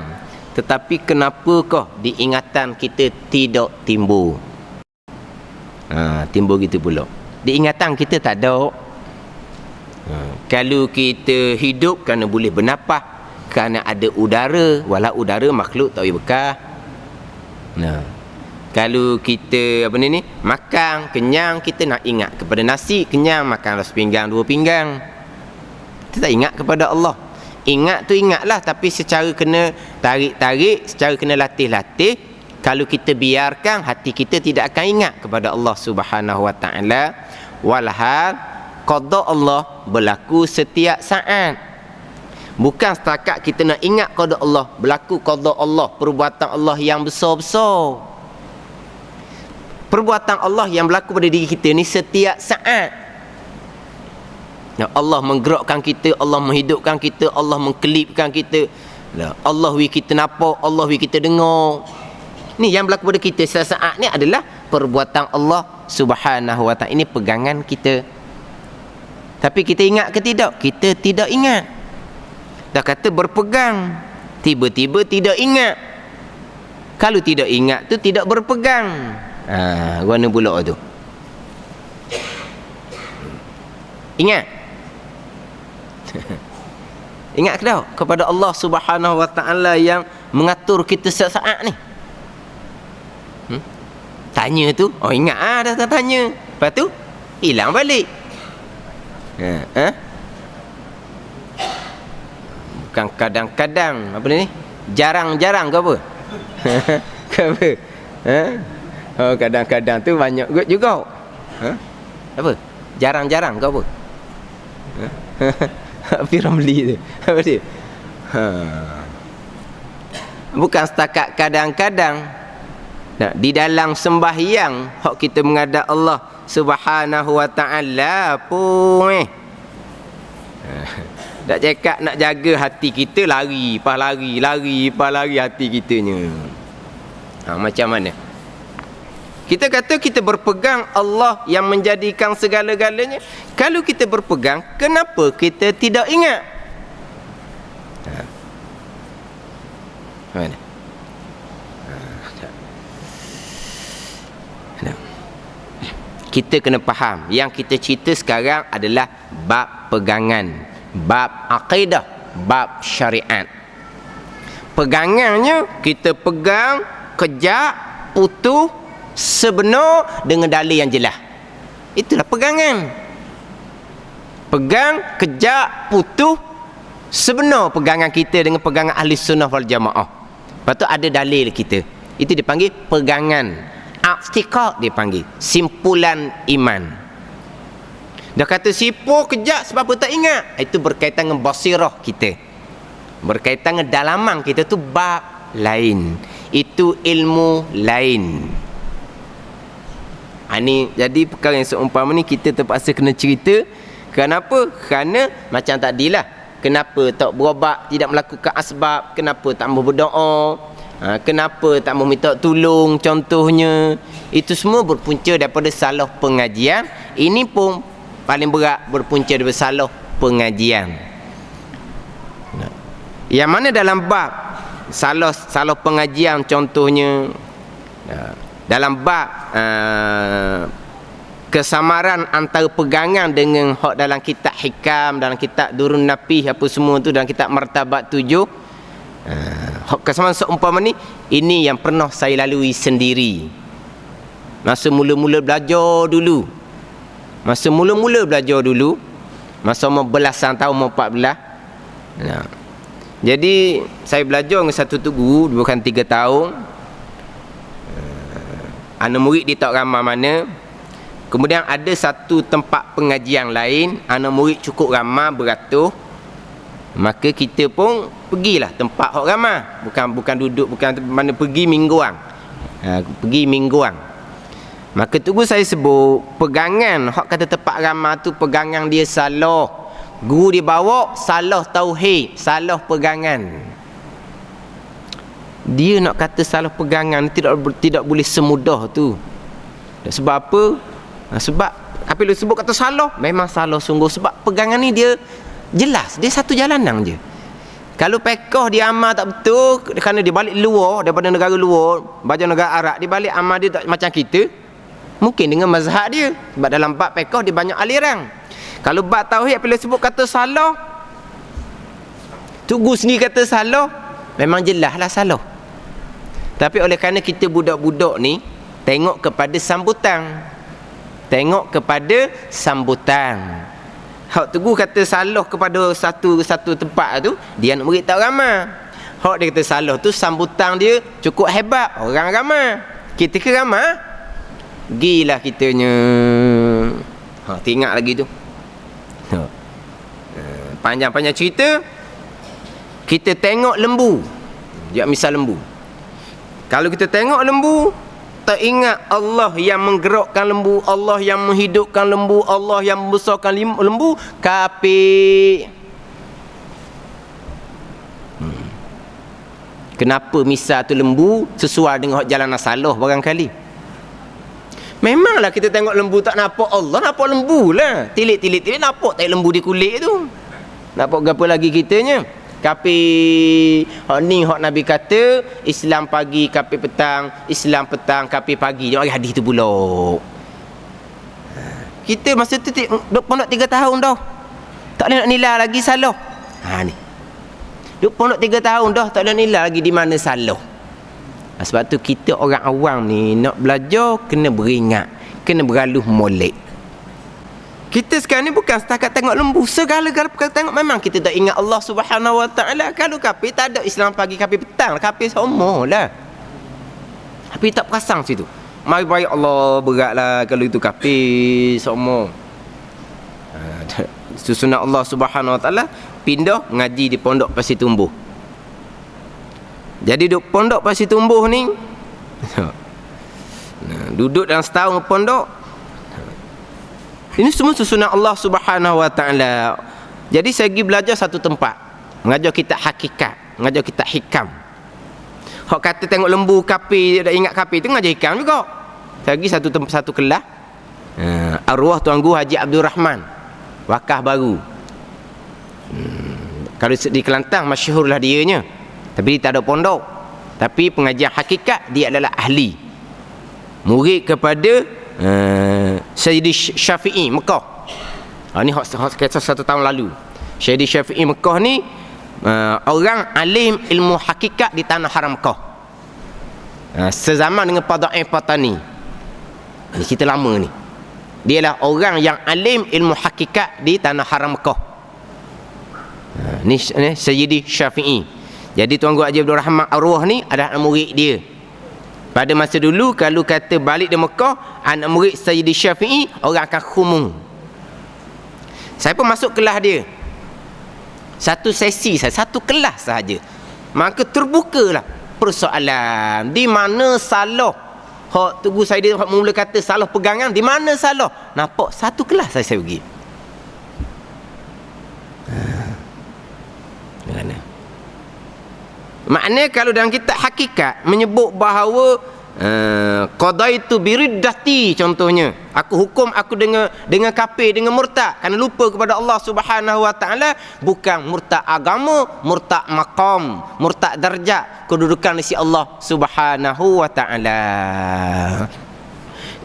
tetapi kenapakah diingatan kita tidak timbul? Timbul gitu pula. Diingatan kita tak ada. Kalau kita hidup kerana boleh bernafas, kerana ada udara, walau udara makhluk tak boleh bekah. Kalau kita makan kenyang, kita nak ingat kepada nasi, kenyang makanlah sepinggang dua pinggang. Kita tak ingat kepada Allah. Ingat tu ingatlah, tapi secara kena tarik-tarik, secara kena latih-latih. Kalau kita biarkan, hati kita tidak akan ingat kepada Allah Subhanahu wa taala. Walhal qada Allah berlaku setiap saat. Bukan setakat kita nak ingat qada Allah, berlaku qada Allah, perbuatan Allah yang besar-besar. Perbuatan Allah yang berlaku pada diri kita ni setiap saat. Allah menggerakkan kita, Allah menghidupkan kita, Allah mengkelipkan kita. Allah wi kita nampak, Allah wi kita dengar. Ni yang berlaku pada kita sesaat ni adalah perbuatan Allah Subhanahu wa taala. Ini pegangan kita. Tapi kita ingat ke tidak? Kita tidak ingat. Dah kata berpegang, tiba-tiba tidak ingat. Kalau tidak ingat tu tidak berpegang. Mana pula tu? Ingat. Ingat ke tak kepada Allah Subhanahu wa taala yang mengatur kita sesaat ni? Tanya tu, ingat dah tanya. Lepas tu hilang balik. Bukan kadang-kadang, apa ni? Jarang-jarang ke apa? Ke apa? Kadang-kadang tu banyak juga. Apa? Jarang-jarang ke apa? Piramli tu. Apa dia? Bukan setakat kadang-kadang. Di dalam sembahyang hak kita menghadap Allah Subhanahu wa taala pun tak cakap nak jaga hati kita, lari hati kitanya. Macam mana? Kita kata kita berpegang Allah yang menjadikan segala-galanya. Kalau kita berpegang, kenapa kita tidak ingat? Mana? Kita kena faham, yang kita cerita sekarang adalah bab pegangan, bab akidah, bab syariat. Pegangannya kita pegang, kejap, putus, sebenar dengan dalil yang jelas. Itulah pegangan. Pegang, kejap, putus, sebenar pegangan kita dengan pegangan ahli sunnah wal jamaah. Lepas tu ada dalil kita. Itu dipanggil pegangan. I'tiqad dipanggil, simpulan iman. Dah kata sipu kejap sebab apa tak ingat, itu berkaitan dengan basirah kita, berkaitan dengan dalaman kita, tu bab lain, itu ilmu lain. Ini jadi perkara yang seumpama ni kita terpaksa kena cerita. Kenapa? Kerana macam tadilah, kenapa tak berobat, tidak melakukan asbab, kenapa tak mau berdoa, kenapa tak mau minta tolong contohnya. Itu semua berpunca daripada salah pengajian. Ini pun paling berat, berpunca daripada salah pengajian. Yang mana dalam bab salah pengajian contohnya, dalam bab kesamaran antara pegangan dengan hak dalam kitab hikam, dalam kitab Durun Napih, apa semua tu, dalam kitab Martabat 7, hak kesamaan seumpama ni, ini yang pernah saya lalui sendiri masa mula-mula belajar dulu. Masa umur belasan tahun, umur 14. Jadi saya belajar dengan satu tu guru, bukan 3 tahun. Anak murid dia tak ramai mana. Kemudian ada satu tempat pengajian lain, anak murid cukup ramai, beratus. Maka kita pun pergilah tempat hok ramai, bukan duduk, bukan mana, pergi mingguan. Pergi mingguan. Maka tunggu saya sebut pegangan hok kata tempat ramai tu, pegangan dia salah. Guru dia bawa salah tauhid, salah pegangan. Dia nak kata salah pegangan tidak boleh semudah tu. Sebab apa? Sebab apabila sebut kata salah, memang salah sungguh. Sebab pegangan ni dia jelas, dia satu jalanan je. Kalau pekoh dia amal tak betul kerana dia balik luar, daripada negara luar, baju negara Arab, dia balik amal dia tak macam kita, mungkin dengan mazhab dia. Sebab dalam bab pekoh dia banyak aliran. Kalau bab tauhid apabila sebut kata salah, tu guru sendiri kata salah, memang jelaslah salah. Tapi oleh kerana kita budak-budak ni tengok kepada sambutan. Tengok kepada sambutan. Hak tu guru kata salah kepada satu tempat tu, dia nak beritahu ramai. Hak dia kata salah tu sambutan dia cukup hebat, orang ramai. Kita ke ramai, gilah kitanya. Tengok lagi tu. Panjang-panjang cerita. Kita tengok lembu. Dia misal lembu. Kalau kita tengok lembu, tak ingat Allah yang menggerakkan lembu, Allah yang menghidupkan lembu, Allah yang membesarkan lembu, kafir. Kenapa misal tu lembu sesuai dengan jalan salah barangkali? Memanglah kita tengok lembu tak nampak Allah, nampak lembu lah. Tilik nampak tak lembu di kulit tu. Nampak apa lagi kitanya? Kafir. Hak ni hak Nabi kata Islam pagi, kafir petang, Islam petang, kafir pagi. Dia bagi hadis tu pula. Kita masa tu duk pondok 3 tahun dah. Tak boleh nak nilai lagi salah. Ni. Duk pondok 3 tahun dah tak boleh nilai lagi di mana salah. Sebab tu kita orang awam ni nak belajar kena beringat, kena beralus molek. Kita sekarang ni bukan setakat tengok lembu, segala-gala perkara tengok. Memang kita tak ingat Allah Subhanahu Wa Taala. Kalau kafir tak ada Islam pagi, kafir petang, kafir semua lah. Tapi tak perasan situ. Mari baik Allah beratlah kalau itu kafir semua. Susunat Allah Subhanahu Wa Taala pindah ngaji di pondok Pasir Tumbuh. Jadi duduk pondok Pasir Tumbuh ni duduk dalam setahun pondok. Ini semua susunan Allah Subhanahu Wa Taala. Jadi saya pergi belajar satu tempat, mengajar kita hakikat, mengajar kita hikam. Hak kata tengok lembu kafir, dah ingat kafir tu mengajar hikam juga. Saya pergi satu kelas. Arwah Tuan Guru Haji Abdul Rahman, wakaf baru. Kalau di Kelantan masyhurlah dianya. Tapi dia tak ada pondok. Tapi pengajian hakikat dia adalah ahli. Murid kepada Sayyidi Syafi'i Mekah. Ni kisah 1 tahun lalu. Sayyidi Syafi'i Mekah ni orang alim ilmu hakikat di tanah haram Mekah. Sezaman dengan Pada'i Patani. Ini cerita lama ni. Dia lah orang yang alim ilmu hakikat di tanah haram Mekah. Ni Sayyidi Syafi'i. Jadi Tuan Guru Haji Abdul Rahman Arwah ni adalah murid dia. Pada masa dulu kalau kata balik di Mekah, anak murid Sayyidi Syafi'i orang akan khumung. Saya pun masuk kelas dia. Satu sesi saja, satu kelas sahaja. Maka terbukalah persoalan. Di mana salah? Hak tu guru saya dia mula kata salah pegangan, di mana salah? Nampak satu kelas saya pergi. Mana? Maknanya kalau dalam kitab hakikat menyebut bahawa qadaitu biriddati, contohnya aku hukum aku dengan kafir, dengan murtad kerana lupa kepada Allah Subhanahu Wa Taala, bukan murtad agama, murtad maqam, murtad darjat, kedudukan di sisi Allah Subhanahu Wa Taala.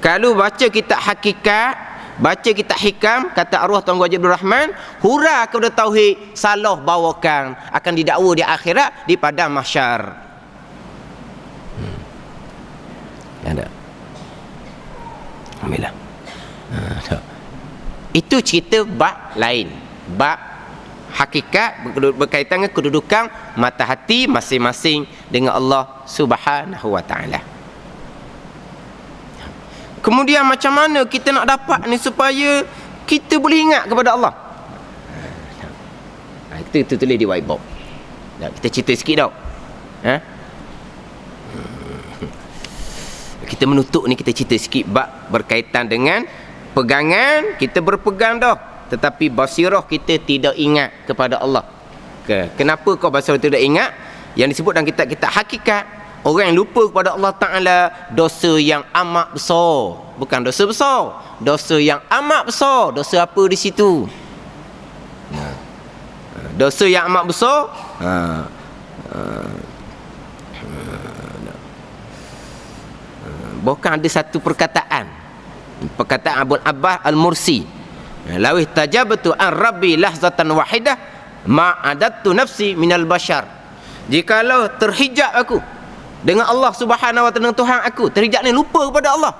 Kalau baca kitab hakikat, baca kitab hikam, kata arwah Tuan Guru Haji Abdul Rahman, hura kepada tauhid, salah bawakan akan didakwa di akhirat di padang mahsyar. Ada. Alhamdulillah. Itu cerita bab lain. Bab hakikat berkaitan dengan kedudukan mata hati masing-masing dengan Allah Subhanahu Wa Taala. Kemudian macam mana kita nak dapat ni supaya kita boleh ingat kepada Allah? Itu tulis di whiteboard. Kita cerita sikit tau. Kita menutup ni, kita cerita sikit bab berkaitan dengan pegangan. Kita berpegang dah. tetapi basirah kita tidak ingat kepada Allah. Kenapa kau basirah tidak ingat? Yang disebut dalam kitab-kitab hakikat, orang yang lupa kepada Allah Ta'ala, dosa yang amat besar. Bukan dosa besar, dosa yang amat besar. Dosa apa di situ? Dosa yang amat besar. Bukan ada satu perkataan Abul Abbas Al-Mursi, lawih tajabtu an rabbi lahzatan wahidah ma'adattu nafsi minal bashar. Jikalau terhijab aku dengan Allah Subhanahu wa taala, Tuhan aku terhijab ni, lupa kepada Allah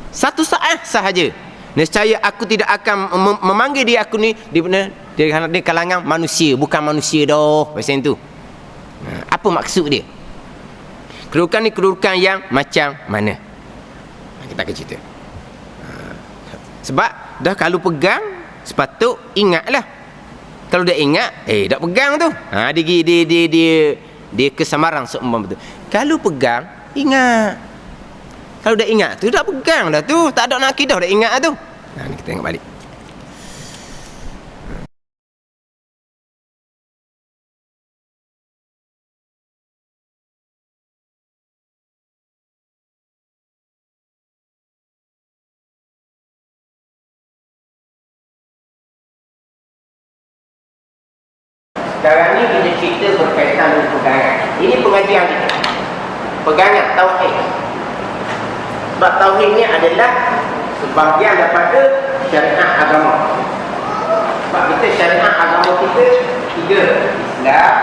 satu saat sahaja, nescaya aku tidak akan memanggil dia aku ni di kalangan manusia. Bukan manusia dah macam tu. Apa maksud dia? Kedudukan ni kedudukan yang macam mana? Kita akan cerita. Sebab dah kalau pegang, sepatut ingatlah. Kalau dah ingat, dah pegang tu. Dia kesamaran seumpama betul. Kalau pegang, ingat. Kalau dah ingat tu, dah pegang dah tu. Tak ada nak akidah, dah ingat tu. Ni kita tengok balik. Sekarang ni kita cerita berkaitan dengan pegangan. Ini pengajian kita. Pegangan tauhid. Sebab tauhid ni adalah sebahagian daripada syariat agama. Sebab kita syariat agama kita 3. Islam,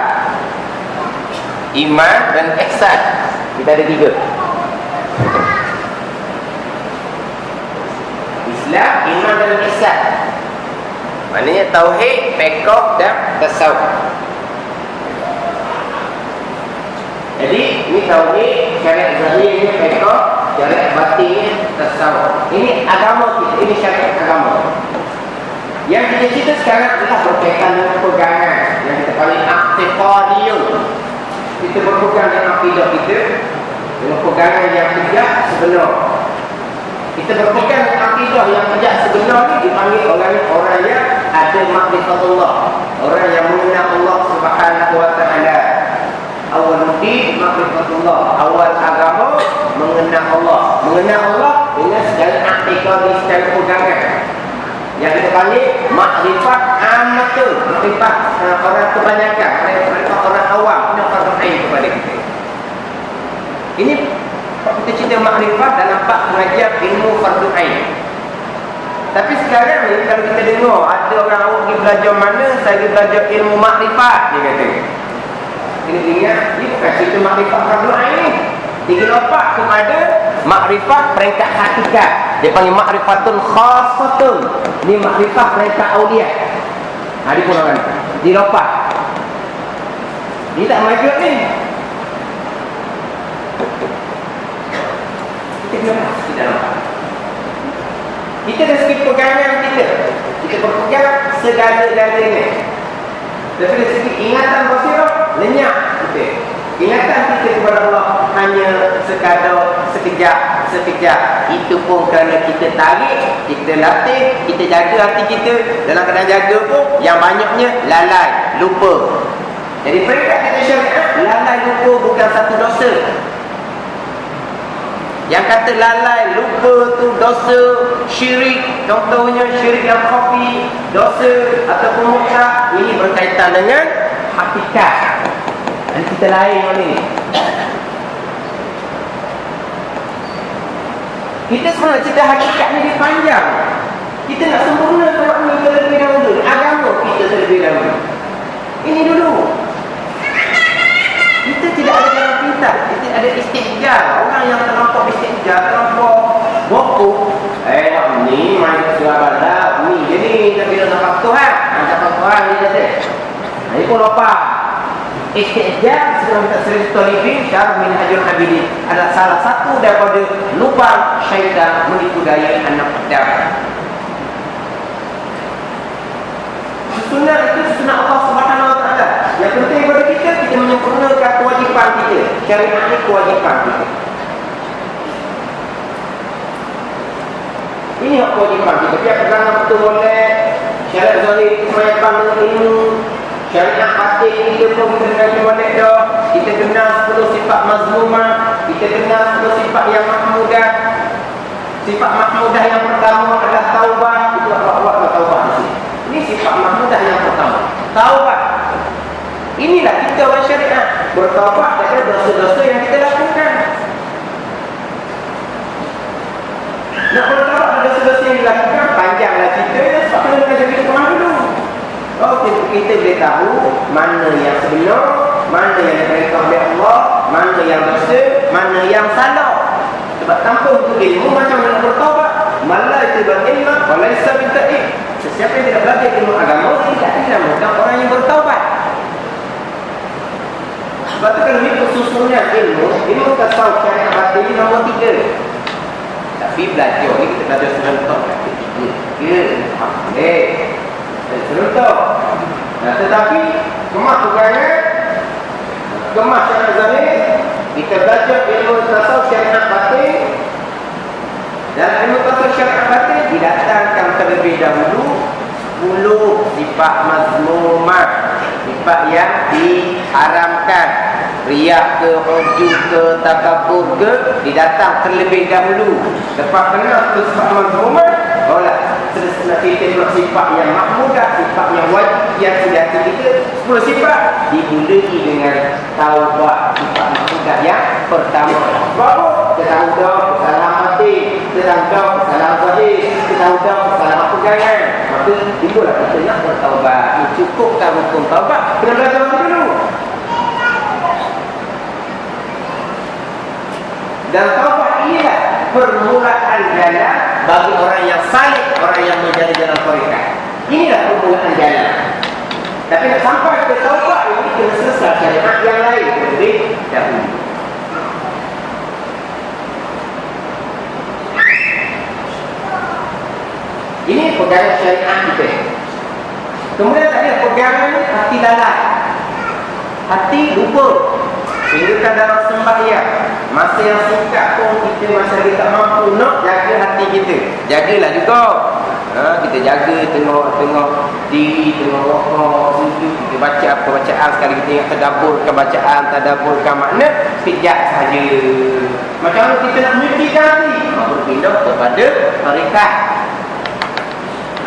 iman dan ihsan. Kita ada 3. Islam, iman dan ihsan. Maknanya tauhid, fiqh dan tasawuf. Jadi ini tauhid, syariat zahirnya fiqh, syariat batinnya tasawuf. Ini agama kita, ini syariat agama. Yang kita cerita sekarang adalah berkaitan dengan pegangan yang kita panggil i'tiqadiyun. Kita berpegang dengan akidah kita dengan pegangan yang tidak sebenar. Kita berpegang dengan akidah yang tidak sebenar ni dipanggil orang yang ada makrifatullah, orang yang mengenal Allah Subhanahu wa taala. Awal din makrifatullah, awal agama mengenal Allah. Mengenal Allah dengan segala aktivitas di segala pegangan. Yang kita panggil makrifat amatul, makrifat orang kebanyakan, makrifat orang awam, ini orang lain kepada kita. Ini kita cerita makrifat dalam bab pengajian ilmu fardu ain. Tapi sekarang ni kalau kita dengar ada orang awak pergi belajar mana, saya pergi belajar ilmu makrifat, dia kata. Kena ingat, ini bukan cerita makrifat fardu ain ni. Dia lompat kepada makrifat peringkat hakikat. Dia panggil makrifatun khasatun. Ini makrifat peringkat awliya. Dia pun orang dia lompat. Dia tak maju ni. Kita lompat. Kita dah sikit pegangan kita. Kita berpegang segala-galanya. Dari segi ingatan basirah, lenyap kita. Ingatan kita kepada Allah hanya sekadar sekejap. Itu pun kerana kita tarik, kita latih, kita jaga hati kita. Dalam keadaan jaga pun, yang banyaknya lalai, lupa. Jadi peringkat kita syariat, lalai lupa bukan satu dosa. Yang kata lalai, lupa tu dosa syirik. Contohnya syirik yang khafi, dosa ataupun mutlak. Ini berkaitan dengan hakikat. Dan kita lain mana ni? Kita sebenarnya cerita hakikat ni dia panjang. Kita nak sempurna Quran ni terlebih dahulu. Agama kita terlebih dahulu. Ini dulu. Kita tidak ada jalan pintas. Kita ada istihjar. Orang yang terlampau istihjar, terlampau bokuk. Ni main surabaya. Ni jadi kita bila dapat Tuhan. Dapat Tuhan ni kata. Ini pun lupa. Istihjar sebelum kita sering tolibin syar minhajul abidin adalah salah satu daripada lubang syaitan menipu daya anak Adam. Sunnah itu sunnah Allah Subhanahu wa taala. Yang penting kepada kita menyempurnakan kewajipan kita. Syariat ini kewajipan kita. Ini hak kewajipan kita. Biar pegangan betul boleh Syariat zahir kebanyakan dengan ilmu. Syariat batin kita pun kena dimana dah. Kita kenal 10 sifat mazmumah. Kita kenal 10 sifat yang mahmudah. Sifat mahmudah yang pertama adalah taubat. Itu awak taubat di sini. Ini sifat mahmudah yang pertama. Taubat. Inilah kita orang syariat. Bertaubat daripada dosa-dosa yang kita lakukan. Nak bertaubat pada dosa-dosa yang dilakukan, panjanglah ceritanya sebab kena mengajar kita kemana dulu. Kita boleh tahu mana yang sebenar, mana yang diperintah oleh Allah, mana yang dosa, mana yang salah. Sebab tanpa untuk ilmu macam mana bertaubat. Malah itu berilmu, walaysa binta'id. Sesiapa yang tidak belajar ilmu agama tidak dinamakan orang yang bertaubat. Sebab itu kalau ikut susunnya ilmu tasawuf syariat batin ini nombor 3. Tapi belajar ni kita belajar serentak. Serentak. Nah, tetapi kemas pegangan, kemas syariat zahir, kita belajar ilmu tasawuf syariat batin. Dan ilmu tasawuf syariat batin didatangkan terlebih dahulu 10 sifat mazmumah, sifat yang diharamkan. Riak ke, ujub ke, takabur ke, didatang terlebih dahulu. Lepas kena sifat mazmumah, barulah nak kita tengok sifat yang mahmudah, sifat yang wajib yang sudah kita 10 sifat dimulai dengan taubat, sifat mahmudah yang pertama. Baru kita tahu dah kesalahan hati, kita tahu dah kesalahan zahir, kita tahu dah kesalahan pegangan. Maka itulah kita nak bertaubat. Cukupkan hukum taubat, kena belajar dulu. Dan taubat inilah permulaan jalan bagi orang yang salih, orang yang menjadi jalan tarekat. Inilah permulaan jalan. Tapi nak sampai ke taubat ini kena selesai syariat yang lain terlebih dahulu. Ini pegangan syariat kita. Kemudian tadi pegangan hati lalai, hati lupa. Hingga dalam sembahyang, masa yang singkat pun kita masa kita tak mampu nak jaga hati kita. Jagalah juga. Kita jaga tengok diri, tengok rokok, sujud, kita baca apa bacaan, sekali kita ingat tadaburkan bacaan, tadaburkan makna, sekejap saja. Macam mana kita nak menyucikan hati? Berpindah kepada tarekat.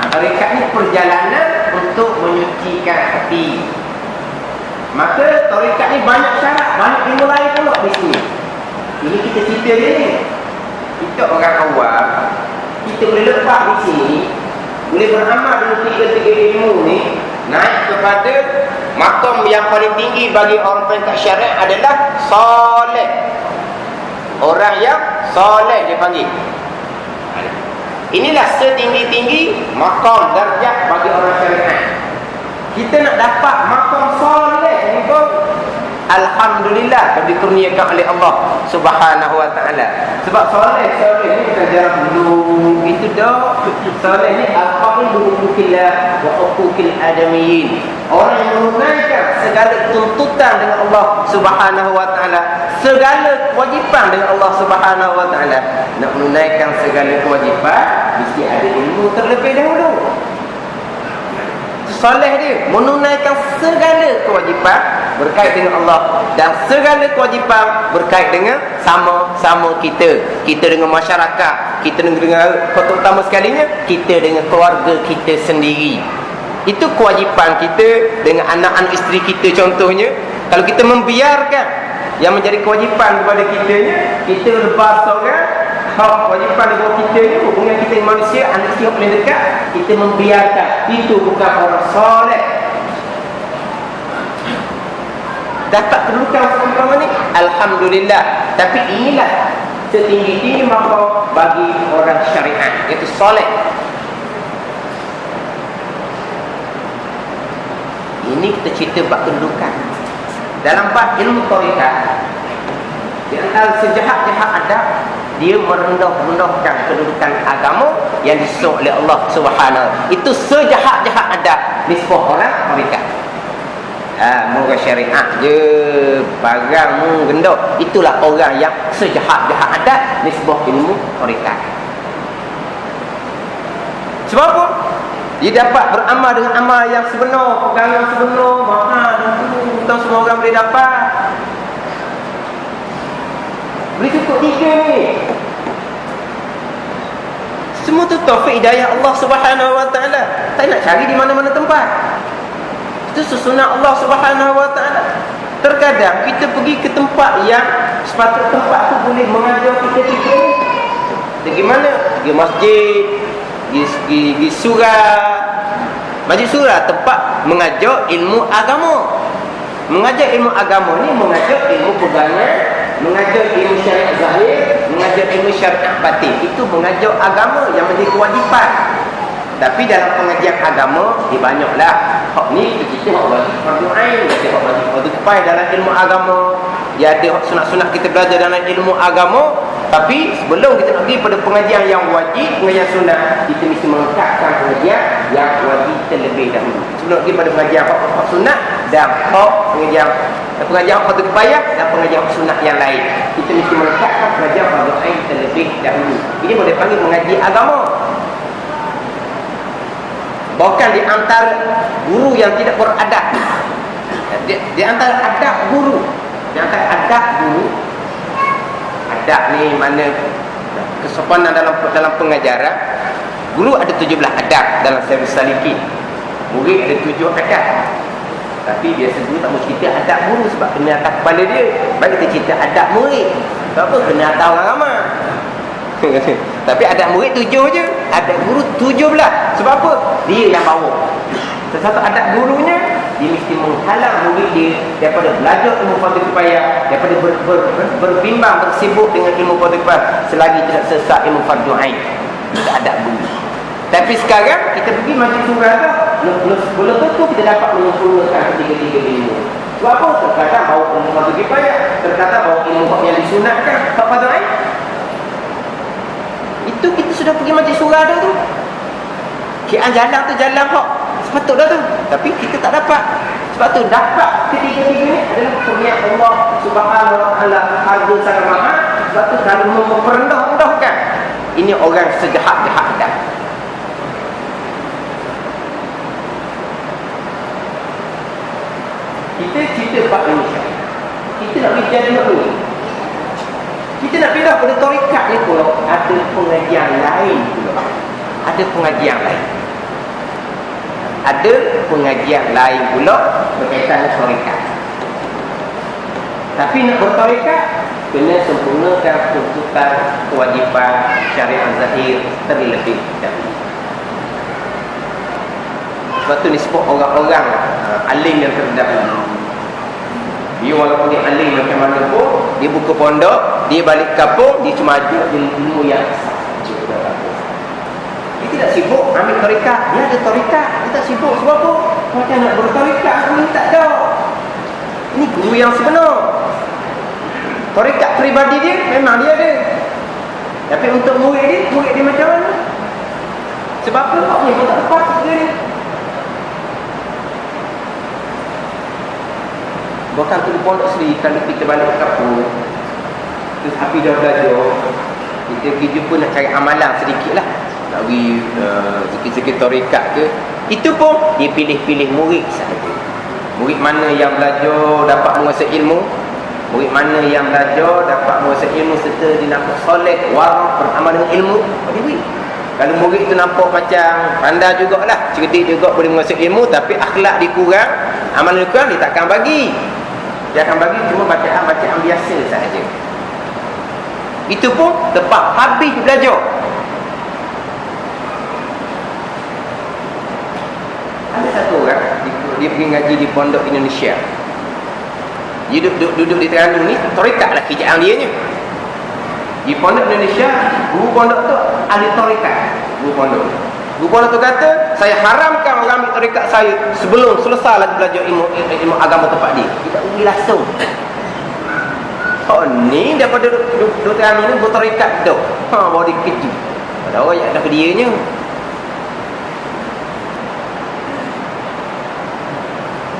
Tarekat ni perjalanan untuk menyucikan hati. Maka tarekat ni banyak syarat, banyak ilmu lain pula di sini. Ini kita cerita dia ni. Kita orang awam, kita boleh lepas di sini, boleh beramal dengan tiga-tiga ilmu ni, naik kepada makam yang paling tinggi bagi orang peringkat syariat adalah soleh. Orang yang soleh dia panggil. Inilah setinggi-tinggi makam darjah bagi orang syariat. Kita nak dapat makam soleh ni pun alhamdulillah dikurniakan oleh Allah Subhanahu wa taala. Sebab soleh ni bukan jarang dulu. Itu dah soleh ni al-faqih hukukillah wa hukukil adamiyyin. Orang yang menunaikan segala tuntutan dengan Allah Subhanahu wa taala, segala kewajipan dengan Allah Subhanahu wa taala. Nak menunaikan segala kewajipan mesti ada ilmu terlebih dahulu. Soleh dia menunaikan segala kewajipan berkait dengan Allah dan segala kewajipan berkait dengan sama-sama kita dengan masyarakat, kita dengan terutama sekalinya kita dengan keluarga kita sendiri. Itu kewajipan kita dengan anak-anak isteri kita contohnya. Kalau kita membiarkan yang menjadi kewajipan kepada kitanya, kita lepas seorang hak kewajipan dengan kita ni, hubungan kita dengan manusia, anak isteri yang paling dekat, kita membiarkan. Itu bukan orang soleh. Dapat kedudukan seumpama ni, alhamdulillah. Tapi inilah setinggi-tinggi makam bagi orang syariat, iaitu soleh. Ini kita cerita bab kedudukan dalam bab ilmu tarekat. Di antara sejahat-jahat adab, dia merendah-rendahkan kedudukan agama yang disuruh oleh Allah Subhanahu. Itu sejahat-jahat adab nisbah orang tarekat. Moga syariat je barang gendok. Itulah orang yang sejahat-jahat adab nisbah ilmu tarekat. Sebab apa? Dia dapat beramal dengan amal yang sebenar, pegangan sebenar, mahal dan tu. Bukan semua orang boleh dapat. Boleh cukup 3 ni. Semua tu taufik hidayah Allah Subhanahu Wa Taala. Tak nak cari di mana-mana tempat. Itu sunnah Allah Subhanahu Wa Taala. Terkadang kita pergi ke tempat yang sepatutnya tempat tu boleh mengajar kita fikir. Bagaimana? Pergi masjid, pergi surah. Masjid surah tempat mengajar ilmu agama. Mengajar ilmu agama ni mengajar ilmu pegangan, mengajar ilmu syariat zahir, mengajar ilmu syariat batin. Itu mengajar agama yang menjadi kewajipan. Tapi dalam pengajian agama dia banyaklah. Hak ni kita hak wajib fardu ain, kita hak wajib fardu kifayah dalam ilmu agama. Dia ada hak sunat-sunat kita belajar dalam ilmu agama. Tapi sebelum kita nak pergi pada pengajian yang wajib, pengajian sunat, kita mesti melengkapkan pengajian yang wajib terlebih dahulu. Sebelum pergi pada pengajian hak sunat dan hak pengajian fardu kifayah dan pengajian sunat yang lain, kita mesti melengkapkan pengajian fardu ain terlebih dahulu. Ini boleh panggil mengaji agama. Bahkan di antara guru yang tidak beradab, di antara adab guru, adab ni mana kesopanan dalam pengajaran. Guru ada 17 adab dalam servis salikin. Murid ada 7 adab. Tapi biasa guru tak mau cerita adab guru sebab kena atas kepala dia. Baik kita cerita adab murid. Sebab apa? Kena atas orang ramai. Tapi adab murid 7 je, adab guru 17. Sebab apa? Dia yang bawa. Sesuatu adab gurunya, dia mesti menghalang murid dia daripada belajar ilmu fardu kifayah, daripada berbimbang, bersibuk dengan ilmu fardu kifayah selagi tidak sesat ilmu fardu ain. Itu adab guru. Tapi sekarang kita pergi majlis surah dah, belum tentu kita dapat menyempurnakan ketiga-tiga ilmu. Sebab apa? Terkadang bawa ilmu fardu kifayah, terkadang bawa ilmu yang disunatkan fardu ain. Itu kita sudah pergi majlis surah dah tu. Kian jalan tu jalan kok sepatut dah tu. Tapi kita tak dapat. Sebab tu dapat ketiga-tiga ni adalah kurnia Allah Subhanahu Wa Taala, harga sangat mahal. Sebab tu kalau memperendah-rendahkan, ini orang sejahat-jahat dah. Kita cerita bab Indonesia. Kita nak pergi jadi apa ni? Kita nak pindah pada tarikat ni pula, ada pengajian lain pula. Ada pengajian lain. Ada pengajian lain pula berkaitan dengan tarikat. Tapi nak bertarikat, kena sempurnakan tuntutan kewajipan syariat zahir terlebih dahulu. Sebab tu disebut orang-orang alim yang terdahulu. Dia walaupun dia alim macam mana pun, dia buka pondok, dia balik kampung, dia cuma ada ilmu yang sahaja. Dia tidak sibuk ambil tarikat. Dia ada tarikat, dia tak sibuk. Sebab apa? Macam nak bertarikat ni tak ada. Ini guru yang sebenar. Tarikat peribadi dia memang dia ada. Tapi untuk murid dia macam mana? Sebab apa? Pak ni pun tak lepas dia ni. Bahkan tu di pondok sendiri, kalau kita balik ke kampung, terus api dah belajar, kita pergi jumpa nak cari amalan sedikit lah, nak pergi sikit-sikit tarikat ke, itu pun dia pilih-pilih murid sahaja. Murid mana yang belajar dapat menguasai ilmu, murid mana yang belajar dapat menguasai ilmu serta dia nampak soleh, warang, beramal dengan ilmu, dia beri. Kalau murid tu nampak macam pandai jugalah, cerdik juga, boleh menguasai ilmu, tapi akhlak dia kurang, amalan dia kurang, dia takkan bagi. Dia akan bagi cuma bacaan-bacaan biasa sahaja. Itu pun lepas habis belajar. Ada satu orang, dia pergi ngaji di pondok Indonesia. Dia duduk di Terengganu ni, tarikat lah kerjaan dia ni. Di pondok Indonesia, guru pondok tu ahli tarikat. Guru pondok tu kata, saya haramkan orang ambil tarikat saya sebelum selesai lagi belajar ilmu agama tempat dia. Kita pergi langsung. Oh ni daripada duduk kami ni bertarikat dah. Bawa dia keju. Ada orang yang ada ke dianya.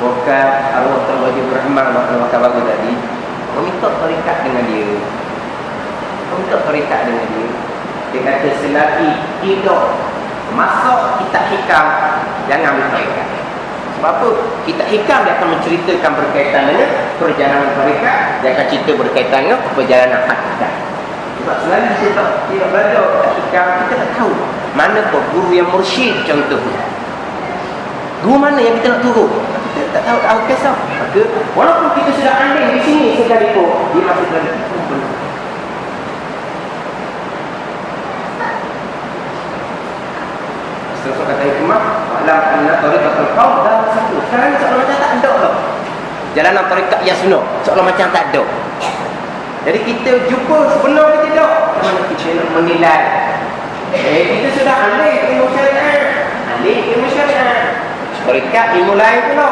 Bukan Allah Ta'ala Wajib Rahman Maka bagus tadi, meminta tarikat dengan dia. Dia kata selagi tidak Masuk kitab hikam, jangan ambil tarikat. Sebab apa? Kitab hikam dia akan menceritakan berkaitan dengan perjalanan tarikat, dia akan cerita berkaitan dengan perjalanan hakikat. Sebab selalu kita tidak belajar kitab hikam, kita tak tahu mana kau guru yang mursyid contohnya. Guru mana yang kita nak turun? Kita tak tahu kisah. Maka walaupun kita sudah anding di sini sekalipun, dia masih terlalu kumpul. Setelah kata hikmah, alam anna tariqatul qaum dah satu. Sekarang seolah macam tak ada dah. Jalanan tarikat yang sebenar seolah macam tak ada. Jadi kita jumpa sebenar ke tidak? Mana kita nak menilai? Kita sudah alih ilmu syariat. Alih ilmu syariat. Tarikat ilmu lain pula.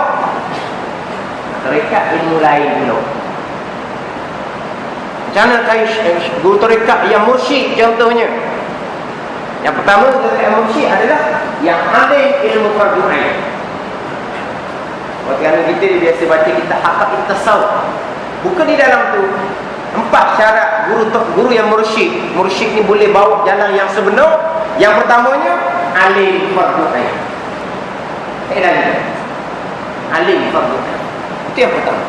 Tarikat ilmu lain pula. Macam mana guru tarikat yang mursyid contohnya? Yang pertama tarikat mursyid adalah yang alih ilmu fardu ain. Waktu kita biasa baca kitab Haqqaiq Tasawuf. Bukan di dalam tu 4 syarat guru yang mursyid. Mursyid ni boleh bawa jalan yang sebenar. Yang pertamanya alim fardu ain. Alim fardu ain. Itu yang pertama.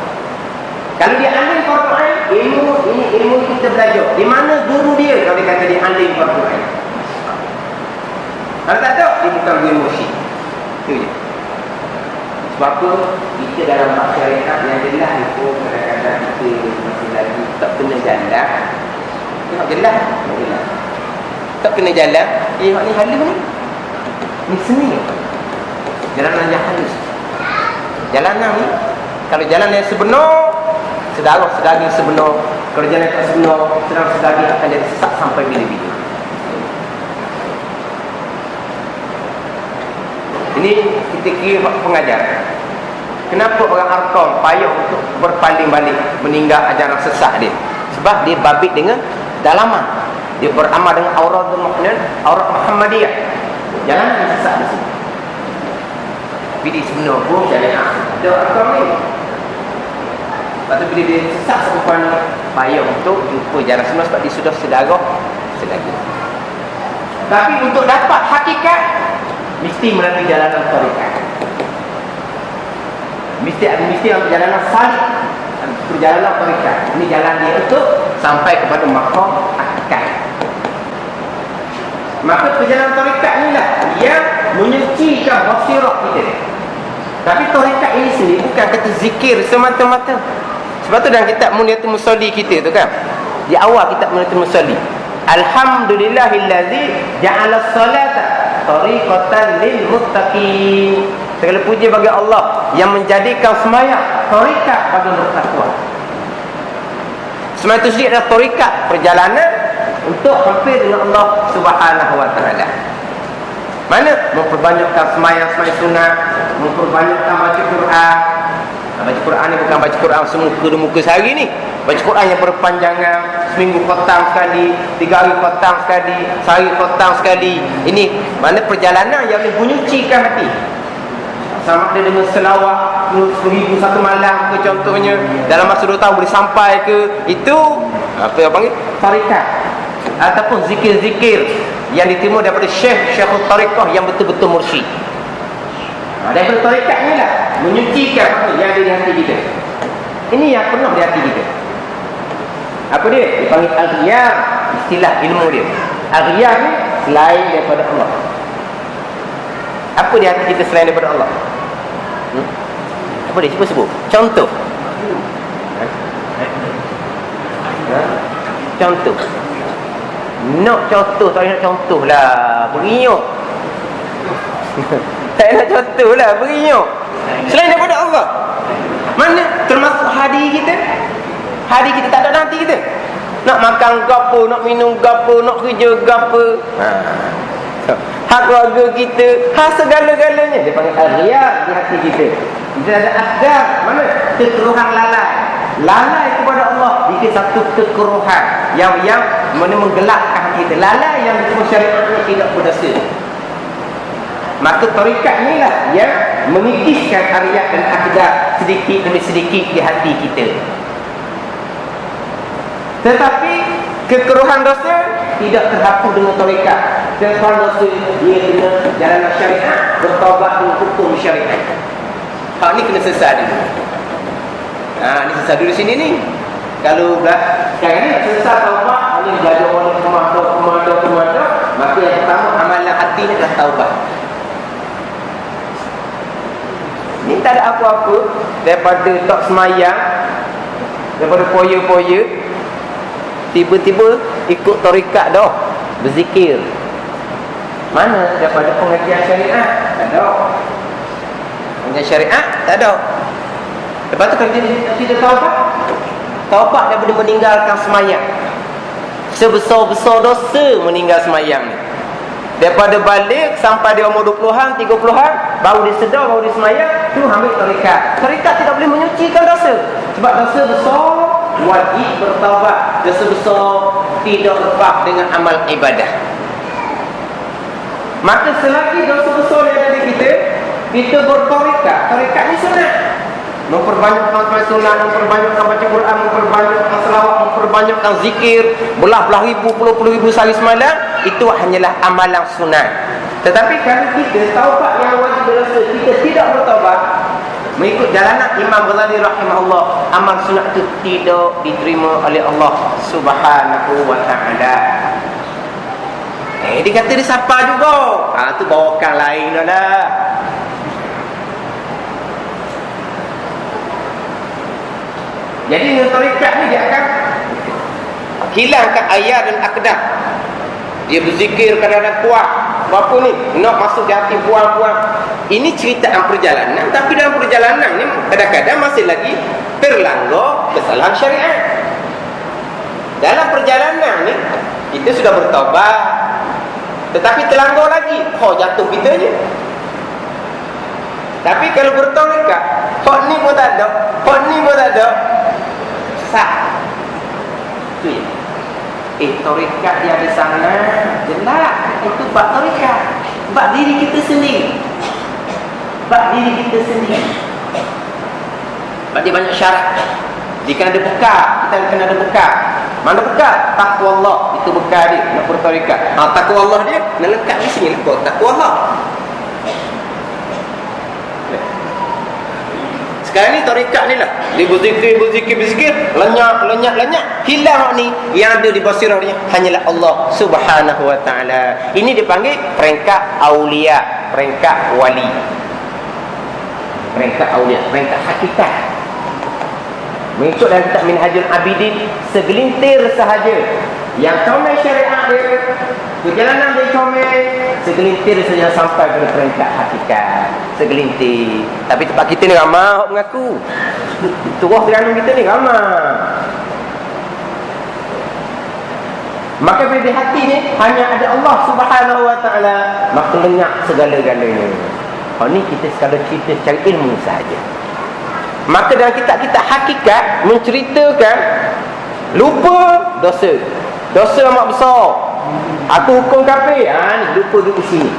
Kalau dia alim fardu ain, ilmu kita belajar. Di mana guru dia kalau dia kata dia alim fardu ain? Kalau tak ada, dia bukan guru mursyid. Itu je. Sebab apa? Kita dalam bab syariat yang jelas itu kadang-kadang kita masih lagi tak kena jalan. Tengok jelas. Tak kena jalan. Ni halus ni. Ni seni. Jalanan yang halus. Jalanan ni, kalau jalan yang sebenar, sedaging sebenar. Kalau jalan yang tak sebenar, sedaging akan jadi sesat sampai bila-bila. Ini kita kira pengajar. Kenapa orang Arkam payah untuk berpaling balik meninggal ajaran sesat dia? Sebab dia babit dengan dalaman. Dia beramal dengan aurat Muhammadiyah. Jalan yang sesat di sini. Bila sebenar pun jalan ada Arkam ni. Lepas tu bila dia sesat serupa ni, payah untuk jumpa jalan sebenar sebab dia sudah sedaging. Tapi untuk dapat hakikat, mesti melalui jalanan tarikat. Mesti ada jalanan salih, perjalanan tarikat. Ini jalan dia untuk sampai kepada maqam hakikat. Maka perjalanan tarikat inilah yang menyucikan basirah kita. Tapi tarikat ini sendiri bukan kata zikir semata-mata. Sebab tu dalam kitab Muniyatul Musalli kita tu kan, di awal kitab Muniyatul Musalli, alhamdulillahillazi ja'ala salata tariqatan lil muttaqin. Segala puji bagi Allah yang menjadikan sembahyang tarikat bagi bertakwa. Sembahyang itu sendiri adalah tarikat, perjalanan untuk hampir dengan Allah Subhanahu wa taala. Mana memperbanyakkan sembahyang sunat, memperbanyakkan baca Quran. Baca Quran ni bukan baca Quran semuka dua muka sehari ni. Baca Quran yang berpanjangan, seminggu khatam sekali, 3 hari khatam sekali, sehari khatam sekali. Ini mana perjalanan yang menyucikan hati. Sama ada dengan selawat 10,000 satu malam ke contohnya, dalam masa 2 tahun boleh sampai ke, itu apa yang panggil tarikat. Ataupun zikir-zikir yang diterima daripada Syekhul Tariqah yang betul-betul mursyid. Daripada tarikat ni lah menyucikan apa yang ada di hati kita. Ini yang penuh di hati kita. Apa dia? Dipanggil al-ghiyar, istilah ilmu dia. Al-ghiyar ni selain daripada Allah. Apa di hati kita selain daripada Allah? Apa dia? Cuba sebut. Contoh. Contoh. Nak contoh, tak nak contoh lah. Berinyok. Tak nak contoh lah, berinyok. Selain daripada Allah. Mana? Termasuk hadi kita. Hadi kita tak ada nanti kita. Nak makan gapo, nak minum gapo, nak kerja gapo. Hak keluarga kita, hak segala-galanya. Dia panggil al-riyah di hati kita. Kita ada asgar. Mana? Kekeruhan lalai. Lalai kepada Allah. Dia satu kekeruhan yang mana menggelapkan kita. Lalai yang disebut syariatnya tidak berdosa. Maka tarikat inilah yang mengikiskan ariyat dan akidar sedikit demi sedikit di hati kita. Tetapi Kekeruhan dosa tidak terhapus dengan tarekat. Kekeruhan dosa dia dengan jalan syariat, bertaubat dengan hukum syariat. Hak ni kena selesai dulu. Ni selesai dulu sini ni. Kalau sekarang ni selesai taubat, hanya jadi orang komando, maka yang pertama amalan hati ni adalah taubat. Ni tak ada apa-apa daripada tak semayang, daripada poya-poya, tiba-tiba ikut tarekat dah, berzikir. Mana daripada pengajian syariat? Tak ada. Pengajian syariat? Tak ada. Lepas tu kalau tidak taubat daripada meninggalkan semayang. Sebesar-besar dosa meninggal semayang ni. Daripada balik sampai dia umur 20-an, 30-an, baru dia sedar, baru dia semayang, tu ambil tarekat. Tarekat tidak boleh menyucikan dosa. Sebab dosa besar wajib bertaubat. Dosa besar tidak lepas dengan amal ibadah. Maka selagi dosa besar yang ada di kita bertarekat. Tarekat ni sunat. Memperbanyakkan sunat, memperbanyakkan baca Quran, memperbanyakkan selawat, memperbanyakkan zikir, belah-belah ribu, puluh-puluh ribu sehari semalam, itu hanyalah amalan sunat. Tetapi kalau kita taubat yang wajib dosa, kita tidak bertaubat, mengikut jalanan Imam Ghazali rahimahullah, amal sunat itu tidak diterima oleh Allah Subhanahu wa ta'ala. Dia kata dia siapa juga. Tu bawakan lain lah. Jadi dengan tarekat ni dia akan hilangkan ayat dan akdah. Dia berzikir kadang-kadang kuat. Apa ni? Nak masuk di hati buang-buang. Ini cerita dalam perjalanan. Tapi dalam perjalanan ni kadang-kadang masih lagi terlanggar kesalahan syariat. Dalam perjalanan ni kita sudah bertaubat, tetapi terlanggar lagi. Jatuh kita je. Tapi kalau bertarekat, hak ni pun tak ada, hak ni pun tak ada, sah. Tu je. Tarekat dia ada sana, jelas. Itu bab tarekat. Bab diri kita sendiri. Bab diri kita sendiri. Bab dia banyak syarat. Jika ada bekal, kita kena ada bekal. Mana bekal? Takwa Allah. Itu bekal dia nak bertarekat. Takwa Allah dia nak lengkap di sini lah. Takwa Allah. Sekarang ni tarekat ni lah, dia berzikir, lenyak, hilang ni. Yang ada di basirah dia hanyalah Allah Subhanahu wa ta'ala. Ini dipanggil peringkat aulia, peringkat wali, peringkat aulia, peringkat hakikat. Mengikut dalam kitab Minhajul Abidin, segelintir sahaja yang comel syariat dia, perjalanan dia comel, segelintir saja sampai pada peringkat hakikat. Segelintir. Tapi tempat kita ni ramai orang mengaku. Tuah Terengganu kita ni ramai. Maka bila di hati ni hanya ada Allah Subhanahu wa ta'ala, maka lenyap segala-galanya. Ni kita sekadar cerita secara ilmu sahaja. Maka dalam kitab-kitab hakikat menceritakan lupa dosa. Dosa amat besar. Aku hukum kafir. Ni lupa duduk di sini.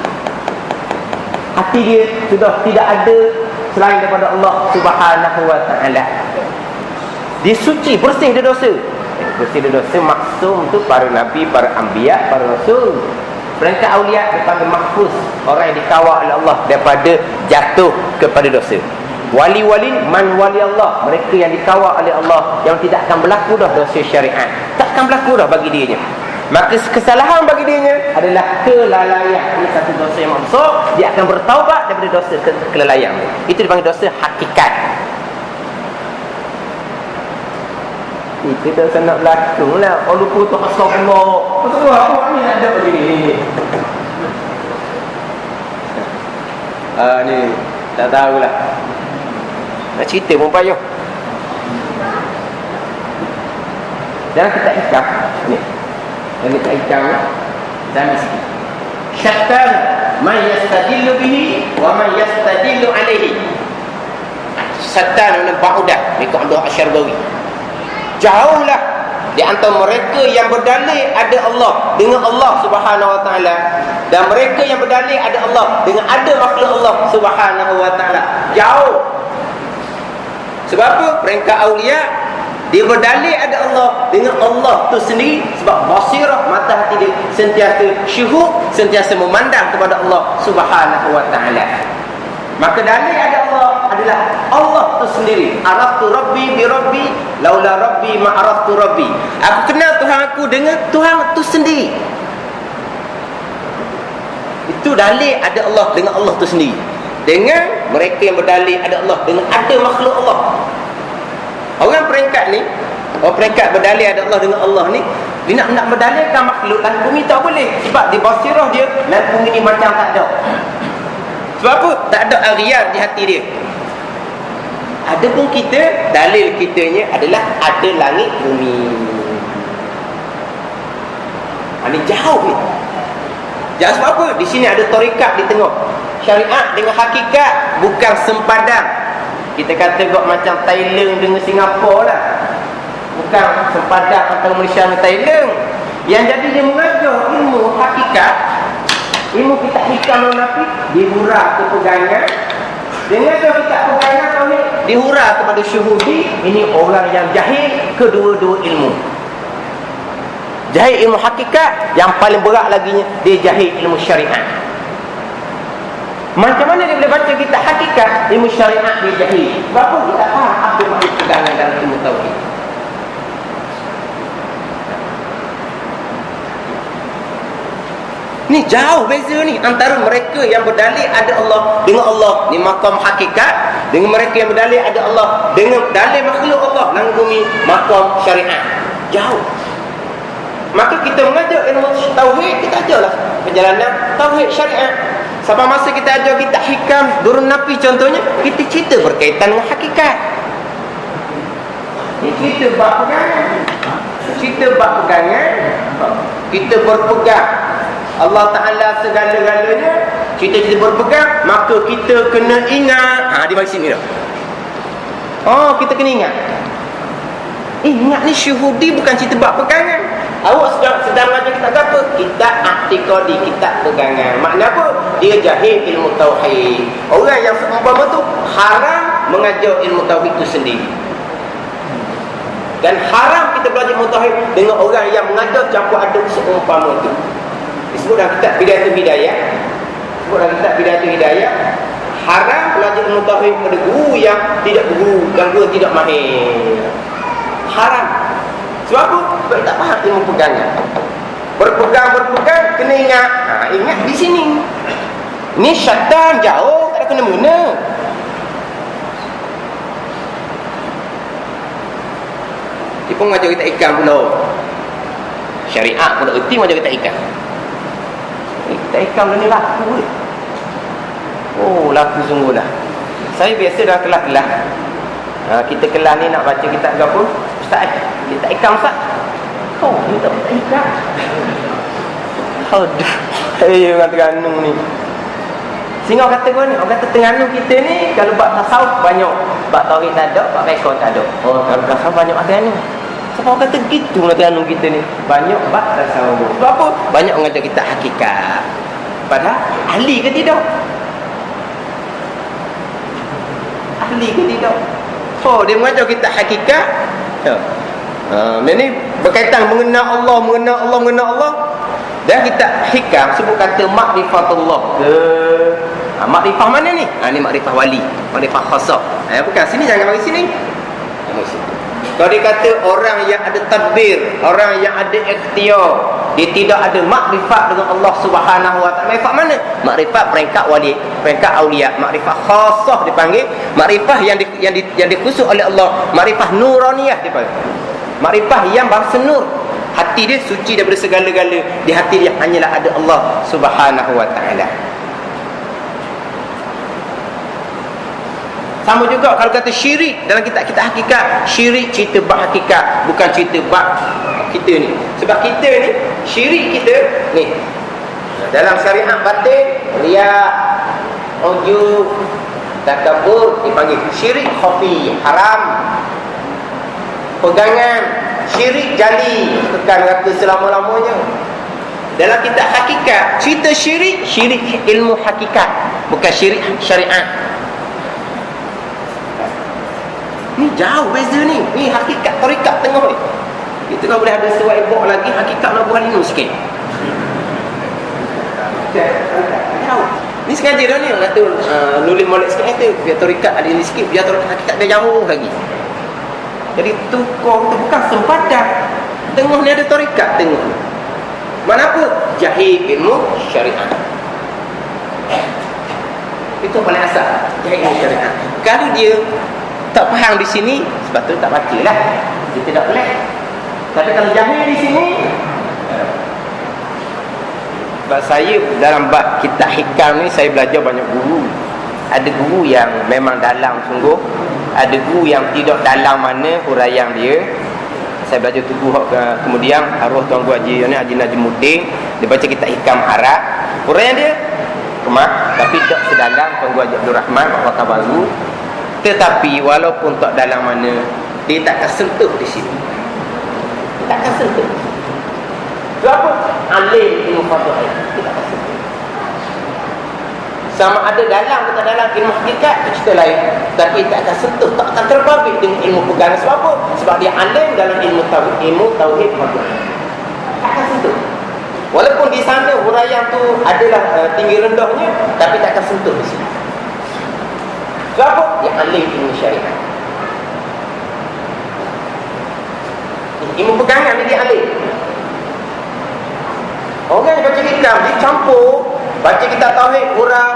Hati dia sudah tidak ada selain daripada Allah Subhanahu wa ta'ala. Dia suci, bersih dari dosa. Bersih dari dosa maksum tu para nabi, para anbiya, para rasul. Peringkat aulia dipanggil mahfuz, orang yang dikawal oleh Allah daripada jatuh kepada dosa. Wali-wali, man wali Allah, mereka yang dikawal oleh Allah, yang tidak akan berlaku dah dosa syariat, tak akan berlaku dah bagi dirinya. Maka kesalahan bagi dirinya adalah kelalaian. Ini satu dosa yang besar. Dia akan bertaubat daripada dosa kelalaian. Itu dipanggil dosa hakikat. Kita tak nak berlaku lah. Oh lupa tu astagfirullah. Astagfirullah apa ni nak ada begini. Ni tak tahulah. Nak cerita pun payah. Dalam kitab hikam ni, dalam kitab hikam dan miskin, syaitan man yastadillu bihi wa man yastadillu alaihi. Syaitan nampak udah mereka ada asyarbawi. Jauhlah di antara mereka yang berdalil ada Allah dengan Allah Subhanahu wa ta'ala, dan mereka yang berdalil ada Allah dengan ada makhluk Allah Subhanahu wa ta'ala. Jauh. Sebab apa? Peringkat aulia Dia berdalil ada Allah dengan Allah tu sendiri, sebab basirah, mata hati dia sentiasa syuhud, sentiasa memandang kepada Allah Subhanahu wa taala. Maka dalil ada Allah adalah Allah tu sendiri. Araftu rabbi bi rabbi laula rabbi ma araftu rabbi. Aku kenal Tuhan aku dengan Tuhan tu sendiri. Itu dalil ada Allah dengan Allah tu sendiri. Dengan mereka yang berdalil ada Allah dengan ada makhluk Allah. Orang peringkat ni, orang peringkat berdalil ada Allah dengan Allah ni, dia nak berdalilkan makhluk dan bumi tak boleh. Sebab di basirah dia, dan bumi ni macam tak ada. Sebab apa? Tak ada arian di hati dia. Adapun kita, dalil kitanya adalah ada langit bumi. Ini jauh ni. Jauh sebab apa? Di sini ada tarikat di tengah. Syariat dengan hakikat bukan sempadan. Kita kata kok macam Thailand dengan Singapura lah. Bukan sempadan antara Malaysia dengan Thailand. Yang jadi dia mengajar ilmu hakikat, ilmu kita hikam munafik, dihura ke pegangan. Dengan kita pegangan kami dihura kepada syuhudi. Ini orang yang jahil kedua-dua ilmu. Jahil ilmu hakikat, yang paling berat laginya dia jahil ilmu syariat. Macam mana dia boleh baca kitab hakikat, ilmu syariat dia jahil? Sebab apa? Dia tak faham apa maksud pegangan dalam ilmu tauhid. Ni jauh beza ni antara mereka yang berdalil ada Allah dengan Allah, ni makam hakikat, dengan mereka yang berdalil ada Allah dengan dalil makhluk Allah langit bumi, makam syariat. Jauh. Maka kita mengajar ilmu tauhid, kita ajarlah perjalanan tauhid syariat. Sampai masa kita ajar kita hikam Durun Nafi contohnya, kita cerita berkaitan dengan hakikat. Ini cerita bab pegangan. Cerita bab pegangan. Kita berpegang Allah Ta'ala segala-galanya. Cerita-cerita berpegang, maka kita kena ingat. Dia bagi sini dah. Oh, kita kena ingat. Ingat ni syuhudi, bukan cerita bab pegangan. Awak sedang mengajar kitab apa? Kitab I'tiqadi, kitab pegangan. Makna apa? Dia jahil ilmu tauhid. Orang yang seumpama tu haram mengajar ilmu tauhid itu sendiri. Dan haram kita belajar ilmu tauhid dengan orang yang mengajar campur aduk seumpama tu. Disebut dalam kitab Bidayatul Hidayah. Disebut dalam kitab Bidayatul Hidayah, haram belajar ilmu tauhid pada guru yang tidak berguru dan guru tidak mahir. Haram. Sebab apa? Sebab tak faham ilmu pegangan. Berpegang, kena ingat. Ingat di sini. Ni syaitan jauh, tak ada kena-mengena. Dia pun mengajar kita ikan pula. Syariat pun tak erti mengajar kita ikan. Kita ikan pula ni laku. Oh, laku sungguh lah. Saya biasa dalam kelas-kelas. Kita kelas ni nak baca kitab apa? Ustaz, kita ikan Ustaz. Oh, kita ikan. Aduh. Orang Terengganu ni. Sehingga orang kata gua ni, orang kata Terengganu kita ni kalau bab tasawuf banyak, bab tauhid tak ada, bab fiqh tak ada. Oh, kalau tasawuf banyak Terengganu. Sebab orang kata gitu lah Terengganu kita ni. Banyak bab tasawuf. Sebab apa? Banyak mengajar kita hakikat. Padahal ahli ke tidak? Ahli ke tidak? Oh, dia mengajar kita hakikat. Ini berkaitan mengenal Allah. Dan kita hikam sebut kata makrifatullah. Makrifah mana ni? Ni makrifah wali, makrifah khasah. Bukan sini, jangan bagi sini. Kalau dia kata orang yang ada tadbir, orang yang ada ikhtiar, dia tidak ada makrifat dengan Allah Subhanahu wa taala. Makrifat mana? Makrifat peringkat wali, peringkat aulia, makrifah khasah dipanggil, makrifah yang dikhusus oleh Allah, makrifah nuraniyah dipanggil. Makrifah yang bahasa nur. Hati dia suci daripada segala-gala. Di hati dia hanyalah ada Allah Subhanahu wa taala. Sama juga kalau kata syirik dalam kitab kita hakikat, syirik cerita bab hakikat, bukan cerita bab kita ni. Sebab kita ni, syirik kita ni dalam syariat batin, riya, ujub, takabur dipanggil syirik khafi, haram. Pegangan syirik jali, kekal neraka selama-lamanya. Dalam kitab hakikat cerita syirik ilmu hakikat, bukan syirik syariat. Ni jauh beza ni. Ni hakikat tarikat tengah ni. Kita kalau boleh ada sesuai ibok lagi, hakikat Nabuh Halim sikit. Jauh. Ni sengaja dah ni kata nulis molek sikit tu biar tarikat ada ni sikit, biar tarikat hakikat dia jauh lagi. Jadi tukar tu bukan sempadan. Tengah ni ada tarikat tengah ni. Mana apa? Jahil ilmu syariat. Itu paling asal. Jahil ilmu syariat. Kalau dia tak faham di sini, sebab tu tak baca lah. Dia tidak boleh. Tapi kalau jahil di sini, sebab saya dalam bab kitab hikam ni saya belajar banyak guru. Ada guru yang memang dalam sungguh, ada guru yang tidak dalam mana huraian dia. Saya belajar tubuh kemudian arwah Tuan Guru Haji ni Haji Najmuddin, dia baca kitab hikam Arab. Huraian dia kemak, tapi tak sedalam Tuan Guru Haji Abdul Rahman Waktu Baru. Tetapi walaupun tak dalam mana, dia takkan sentuh di sini. Takkan sentuh. Sebab apa? Alim ilmu fadha'il. Dia takkan sentuh. Sama ada dalam atau tak dalam ilmu hakikat itu cerita lain. Tapi tak akan sentuh, tak akan terbabit dengan ilmu pegangan. Sebab apa? Sebab dia alim dalam ilmu tauhid fadha'il. Tak akan sentuh. Walaupun di sana huraian tu adalah tinggi rendahnya, tapi tak akan sentuh di sini. Sebab apa? Dia alim ilmu syariat. Ilmu pegangan dia alim. Orang yang baca hikam, dia campur baca kitab tauhid, hurah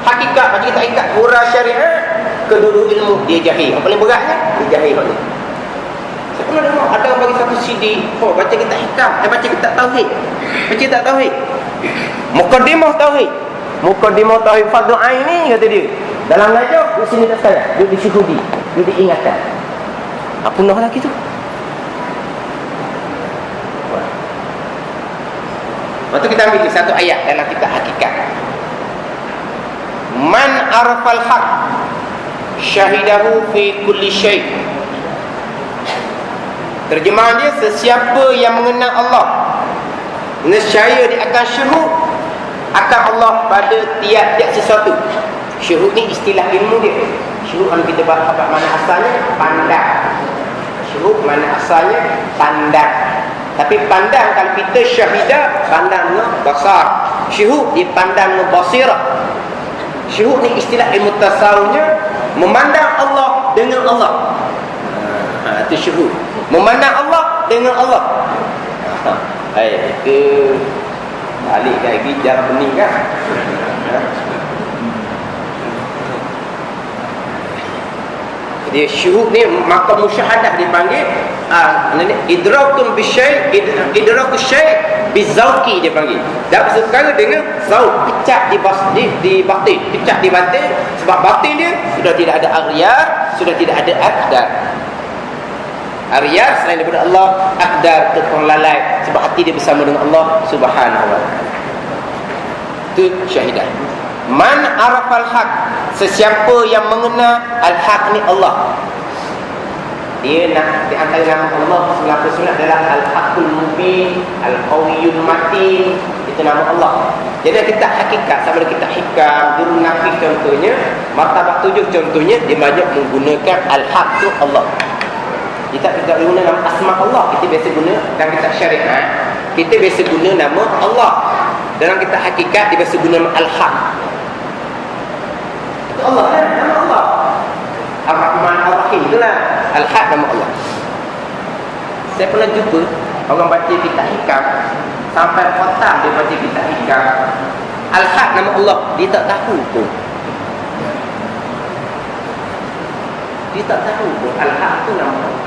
hakikat, baca kitab hakikat, hurah syariat, kedua-dua ilmu dia jahil. Yang paling beratnya, dia jahil kat ni. Saya pernah dengar ada orang bagi satu CD, baca kitab hikam, baca kitab tauhid. Baca kitab tauhid. Muqaddimah tauhid. Muqaddimah tauhid fardhu ain ni kata dia. Dalam ngajar, di sini tak salah. Duduk di syuhudi, duduk diingatan. Apa nak lagi tu? Lepas tu kita ambil satu ayat dalam kitab hakikat. Man arafal haq syahidahu fi kulli syai'. Terjemahan dia, sesiapa yang mengenal Allah, nescaya dia akan syuhud akan Allah pada tiap-tiap sesuatu. Syuhud ni istilah ilmu dia. Syuhud kalau kita bahas mana asalnya, pandang. Syuhud mana asalnya, pandang. Tapi pandang kalau kita syahidah, pandang basar. Syuhud dipandang basirah. Syuhud ni istilah ilmu tasawufnya, memandang Allah dengan Allah. Itu syuhud. Memandang Allah dengan Allah. Itu balik lagi jarang bening kan. Dia syuhud ni maka musyahadah dipanggil idrakun bisyai', idrakus syai' bizauqi dia panggil. Dan perkara dengan zauq, pecah di batin, pecah di batin, sebab batin dia sudah tidak ada aghyar, sudah tidak ada aqdar. Aghyar selain daripada Allah, aqdar tukang lalai, sebab hati dia bersama dengan Allah Subhanahu wa taala. Itu syahidah. Man arafal haq, sesiapa yang mengenal al-haq ni Allah. Dia nak di antara nama Allah 99 adalah al-haqul mubin, al-qawiyul matin. Itu nama Allah. Jadi kita hakikat sama ada kita hikam, guru nafis contohnya, martabat 7 contohnya, dia banyak menggunakan al-haq tu Allah. Kita tidak guna nama asma Allah, kita biasa guna dalam kitab syariat, kita biasa guna nama Allah. Dalam kitab hakikat dia biasa guna nama al-haq. Itu Allah kan, nama Allah. Ar-Rahman Ar-Rahim itulah al-haq, nama Allah. Saya pernah jumpa orang baca kitab hikam sampai khatam dia baca kitab hikam, al-haq nama Allah, dia tak tahu pun. Dia tak tahu pun al-haq tu nama Allah.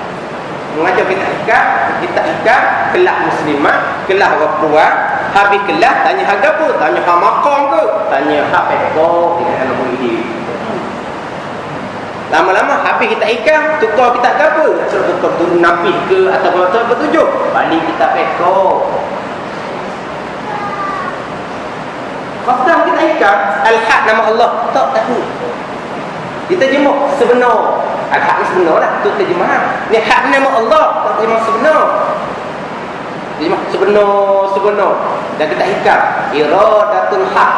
Mengajar kitab hikam, kelas muslimat, kelas orang puan, habis kelas tanya harga apa? Tanya hak makam ke? Tanya hak pekor, tidak ada boleh. Lama-lama habis kita hikam, tukar kitab ke apa? Suruh tukar turun napis ke atau apa tunjuk? Balik kitab pekor. Khatam kita hikam, al-haq nama Allah, tak tahu. Diterjemah sebenar. Al-haq ni sebenar lah, tu terjemahan. Ni hak nama Allah, tak terjemah sebenar. Terjemah sebenar. Dan kita hikam, iradatul haq,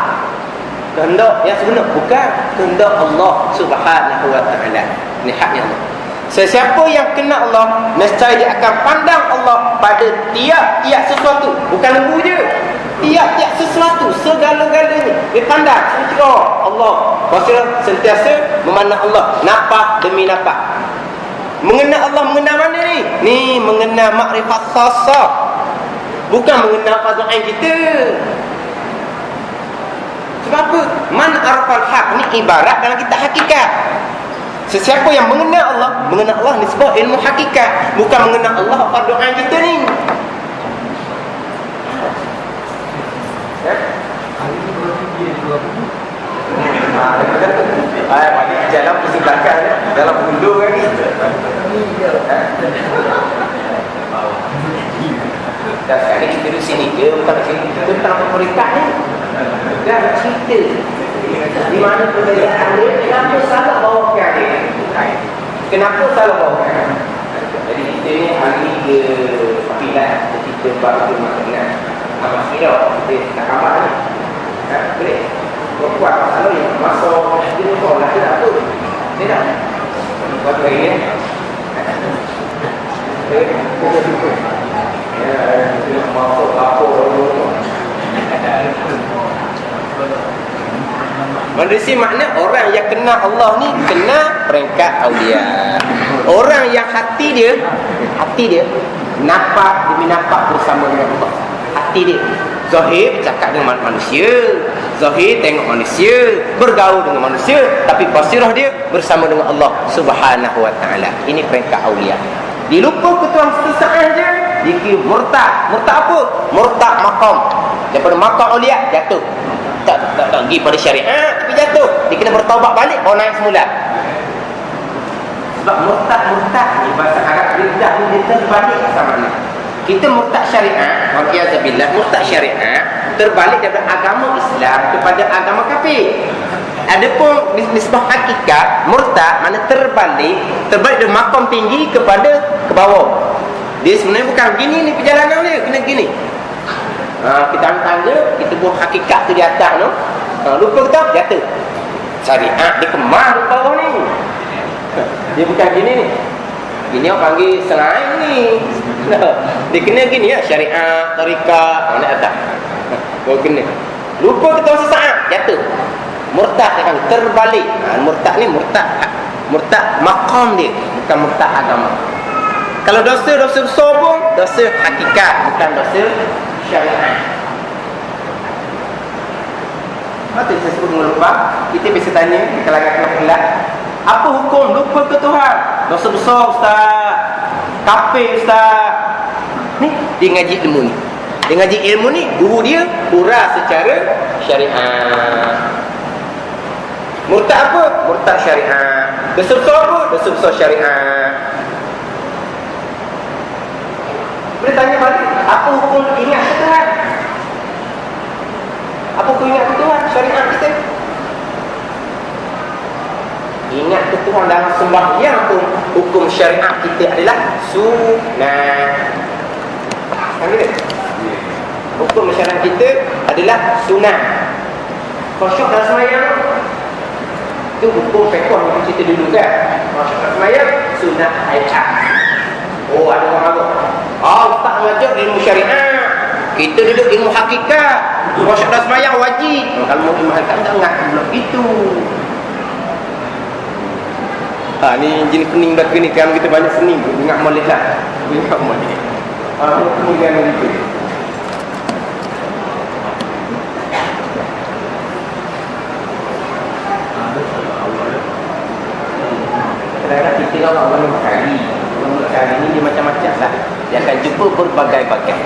kehendak yang sebenar, bukan kehendak Allah Subhanahu wa taala. Ni haknya Allah. Sesiapa yang kenal Allah, nescaya dia akan pandang Allah pada tiap-tiap sesuatu. Bukan lembu je, tiap-tiap sesuatu, segala-galanya dia pandang. Oh Allah, maksudnya sentiasa memandang Allah, napak demi napak. Mengenal Allah, mengenal mana ni? Ni mengenal makrifat khasah, bukan mengenal fardu ain kita. Sebab apa? Man arfal haq ni ibarat dalam kitab hakikat. Sesiapa yang mengenal Allah ni sebab ilmu hakikat, bukan mengenal Allah fardu ain kita ni. Balik jalan pusing belakang dalam bundur kan ni. Dan sekarang kita duduk sini ke, bukan sini tentang pemerintah ni. Dan cerita di mana perbezaan dia, kenapa salah bawakan dia, kenapa salah bawakan. Jadi kita ni hari ni ke Pilat, kita baru makanan Abang Sirah, kita nak kabar ni. Boleh? Buat masalah ni, masuk dia kau lah, dia tak apa. Dia tak buat hari ni. Dia masuk lapor Manusia makna orang yang kenal Allah ni kenal peringkat awliya. Orang yang hati dia nampak demi nampak bersama dengan Allah. Hati dia zahir bercakap dengan manusia, zahir tengok manusia, bergaul dengan manusia, tapi basirah dia bersama dengan Allah Subhanahu wa taala. Ini peringkat awliya. Dilupa ketuan sesaat je dikira murtad. Murtad apa? Murtad maqam. Daripada maqam awliya jatuh. Tak pergi pada syariat tapi jatuh. Dia kena bertaubat balik baru naik semula. Sebab murtad ni bahasa Arab riddah ni dia terbalik sama mana. Kita murtad syariat, waqiyazabillah, murtad syariat terbalik daripada agama Islam kepada agama kafir. Adapun nisbah hakikat murtad mana terbalik dari makam tinggi kepada ke bawah. Dia sebenarnya bukan gini ni perjalanan dia, kena gini. Kita ambil tangga, kita buat hakikat tu di atas tu. Lupa kita jatuh. Syariat dia kemah di bawah ni. Dia bukan gini ni. Gini orang panggil selain ni. Dia kena gini ya, syariat, tarikat, mana atas. Kau kena. Lupa kita sesaat jatuh. Murtad dia kan terbalik. Murtad ni murtad maqam dia, bukan murtad agama. Kalau dosa besar pun dosa hakikat, bukan dosa syariat. Mata saya sebut lupa. Kita biasa tanya di kalangan kelas, apa hukum lupa ke Tuhan? Dosa besar ustaz, kafir ustaz. Ni dia ngaji ilmu ni. Dia ngaji ilmu ni, guru dia urus secara syariat. Murtad apa? Murtad syariat. Dosa besar apa? Dosa besar syariat. Boleh tanya balik, apa hukum ingat ke Tuhan? Apa hukum ingat ke Tuhan? Syariat kita. Ingat ke Tuhan dalam sembahyang pun hukum syariat kita adalah sunat. Kan gitu? Hukum syariat kita adalah sunat. Khusyuk dalam sembahyang itu hukum fiqh yang kita dulu kan. Khusyuk dalam sembahyang sunat ayat. Oh, ada orang apa? Ustaz mengajar ilmu syariat, kita duduk ilmu hakikat. Khusyuk dalam sembahyang wajib. Kalau mau ilmu hakikat tak ingat belum itu. Ni jenis pening belaka ni kan, kita banyak seni ingat molek lah. Ingat molek. Kemudian itu. Kadang-kadang kita kalau orang mencari ni dia macam-macam lah. Dia akan jumpa berbagai-bagai.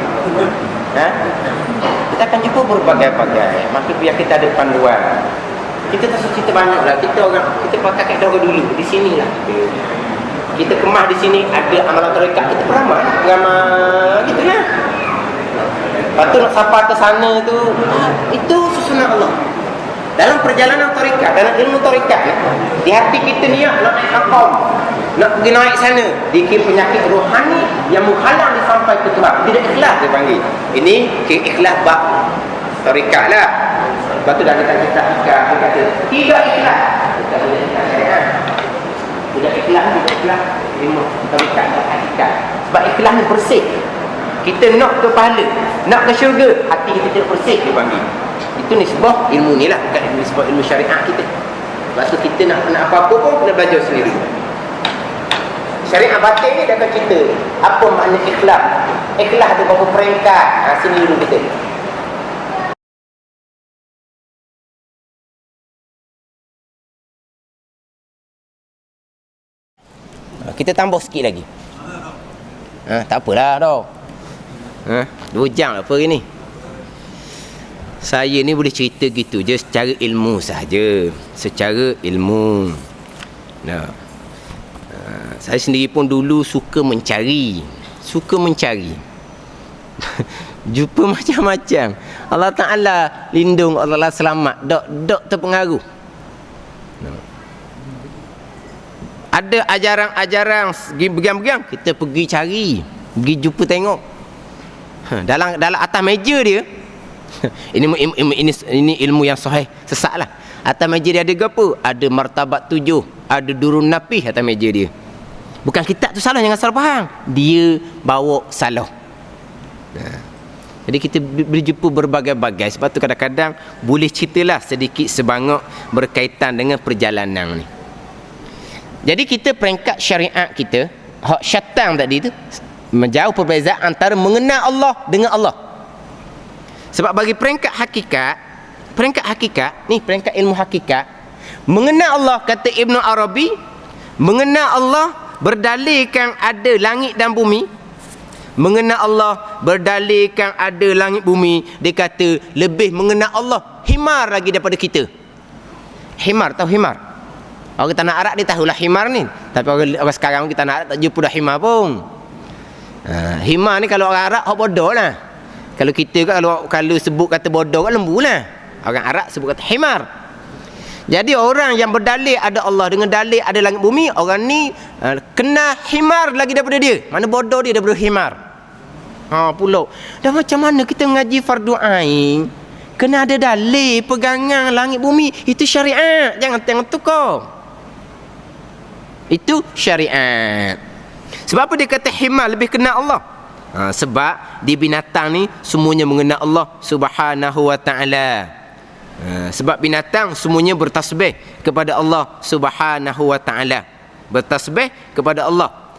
Kita akan jumpa berbagai-bagai. Maka biar kita ada panduan. Kita tak suka cerita banyak lah. Kita pakai kaedah orang dulu. Di sini lah kita kemah di sini. Ada amalan tarekat, kita beramal gitu ya. Lepas tu nak sampai ke sana tu, itu susunan Allah. Dalam perjalanan tarekat, dalam ilmu tarekat ni, di hati kita niat nak naik maqam, nak pergi naik sana, dikira penyakit rohani yang menghalang dia sampai ke Tuhan. Tidak ikhlas dia panggil. Ini ikhlas bab tarekat lah. Lepas tu dah kita ikhlas, dia kata tidak ikhlas. Tidak ikhlas. Tidak ikhlas. ilmu tarikat dan hakikat. Sebab ikhlas ni bersih. Kita nak ke pahala, nak ke syurga, hati kita tidak bersih, dia panggil. Itu nisbah ilmu ni lah, bukan nisbah ilmu syariat kita. Lepas tu kita nak apa-apa pun kena belajar sendiri. Syariat batin ni dia akan cerita apa makna ikhlas. Ikhlas ada berapa peringkat. Sini dulu kita. Kita tambah sikit lagi. Tak apalah dah. 2 jam apa hari ni. Saya ni boleh cerita gitu je secara ilmu sahaja. Secara ilmu. Saya sendiri pun dulu suka mencari. Jumpa macam-macam. Allah Ta'ala lindung, Allah selamat. Dok terpengaruh. Ada ajaran-ajaran begiang-begiang, kita pergi cari, pergi jumpa tengok. Dalam atas meja dia ini ilmu yang sahih, sesatlah. Atas meja dia ada apa? Ada martabat 7, ada durun napih atas meja dia. Bukan kitab tu salah, jangan salah faham. Dia bawa salah. Jadi kita boleh jumpa berbagai-bagai. Sebab tu kadang-kadang boleh ceritalah sedikit sebanyak berkaitan dengan perjalanan ni. Jadi kita peringkat syariat kita, hak syaitan tadi tu, menjauh perbezaan antara mengenal Allah dengan Allah. Sebab bagi peringkat hakikat ni, peringkat ilmu hakikat, mengenal Allah, kata Ibn Arabi, mengenal Allah berdalilkan ada langit dan bumi. Mengenal Allah berdalilkan ada langit bumi, dia kata lebih mengenal Allah himar lagi daripada kita. Himar, tahu himar? Orang tanah Arab dia tahulah himar ni. Tapi orang sekarang kita tanah Arab tak jumpa dah himar pun. Himar ni kalau orang Arab hak bodoh lah. Kalau kita kalau sebut kata bodoh kan lembu lah. Orang Arab sebut kata himar. Jadi orang yang berdalil ada Allah dengan dalil ada langit bumi, orang ni kena himar lagi daripada dia. Mana bodoh dia daripada himar. Pula. Dah macam mana kita mengaji fardu ain? Kena ada dalil pegangan langit bumi. Itu syariat. Jangan tukar. Itu syariat. Sebab apa dia kata himar lebih kenal Allah? Sebab di binatang ni semuanya mengenal Allah Subhanahu wa ta'ala. Sebab binatang semuanya bertasbih kepada Allah Subhanahu wa ta'ala. Bertasbih kepada Allah.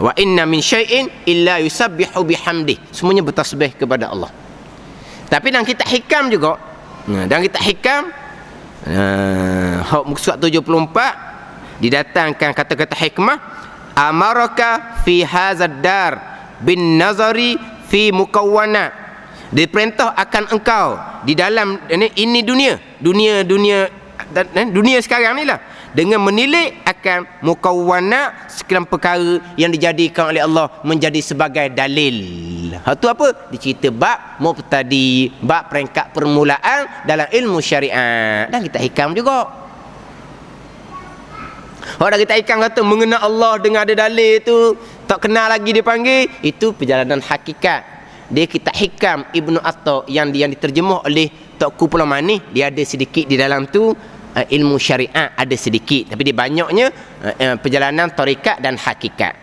Wa inna min syai'in illa yusabbihu bihamdih. Semuanya bertasbih kepada Allah. Tapi dalam kitab hikam juga, dalam kitab hikam surat 74 didatangkan kata-kata hikmah, amaraka fi hadzal dar bin nazari fi mukawwana. Diperintah akan engkau di dalam ini dunia sekarang ni lah, dengan menilai akan mukawwana, sekalian perkara yang dijadikan oleh Allah menjadi sebagai dalil. Itu apa? Dicerita bab mubtadi, bab peringkat permulaan dalam ilmu syariat. Dan kita hikam juga. Orang kita ikan kata mengenal Allah dengan ada dalil tu tak kenal lagi dia panggil, itu perjalanan hakikat. Dia kitab hikam Ibnu Atta yang diterjemah oleh Tok Pulau Manis, dia ada sedikit di dalam tu ilmu syariat ada sedikit, tapi dia banyaknya perjalanan tarikat dan hakikat.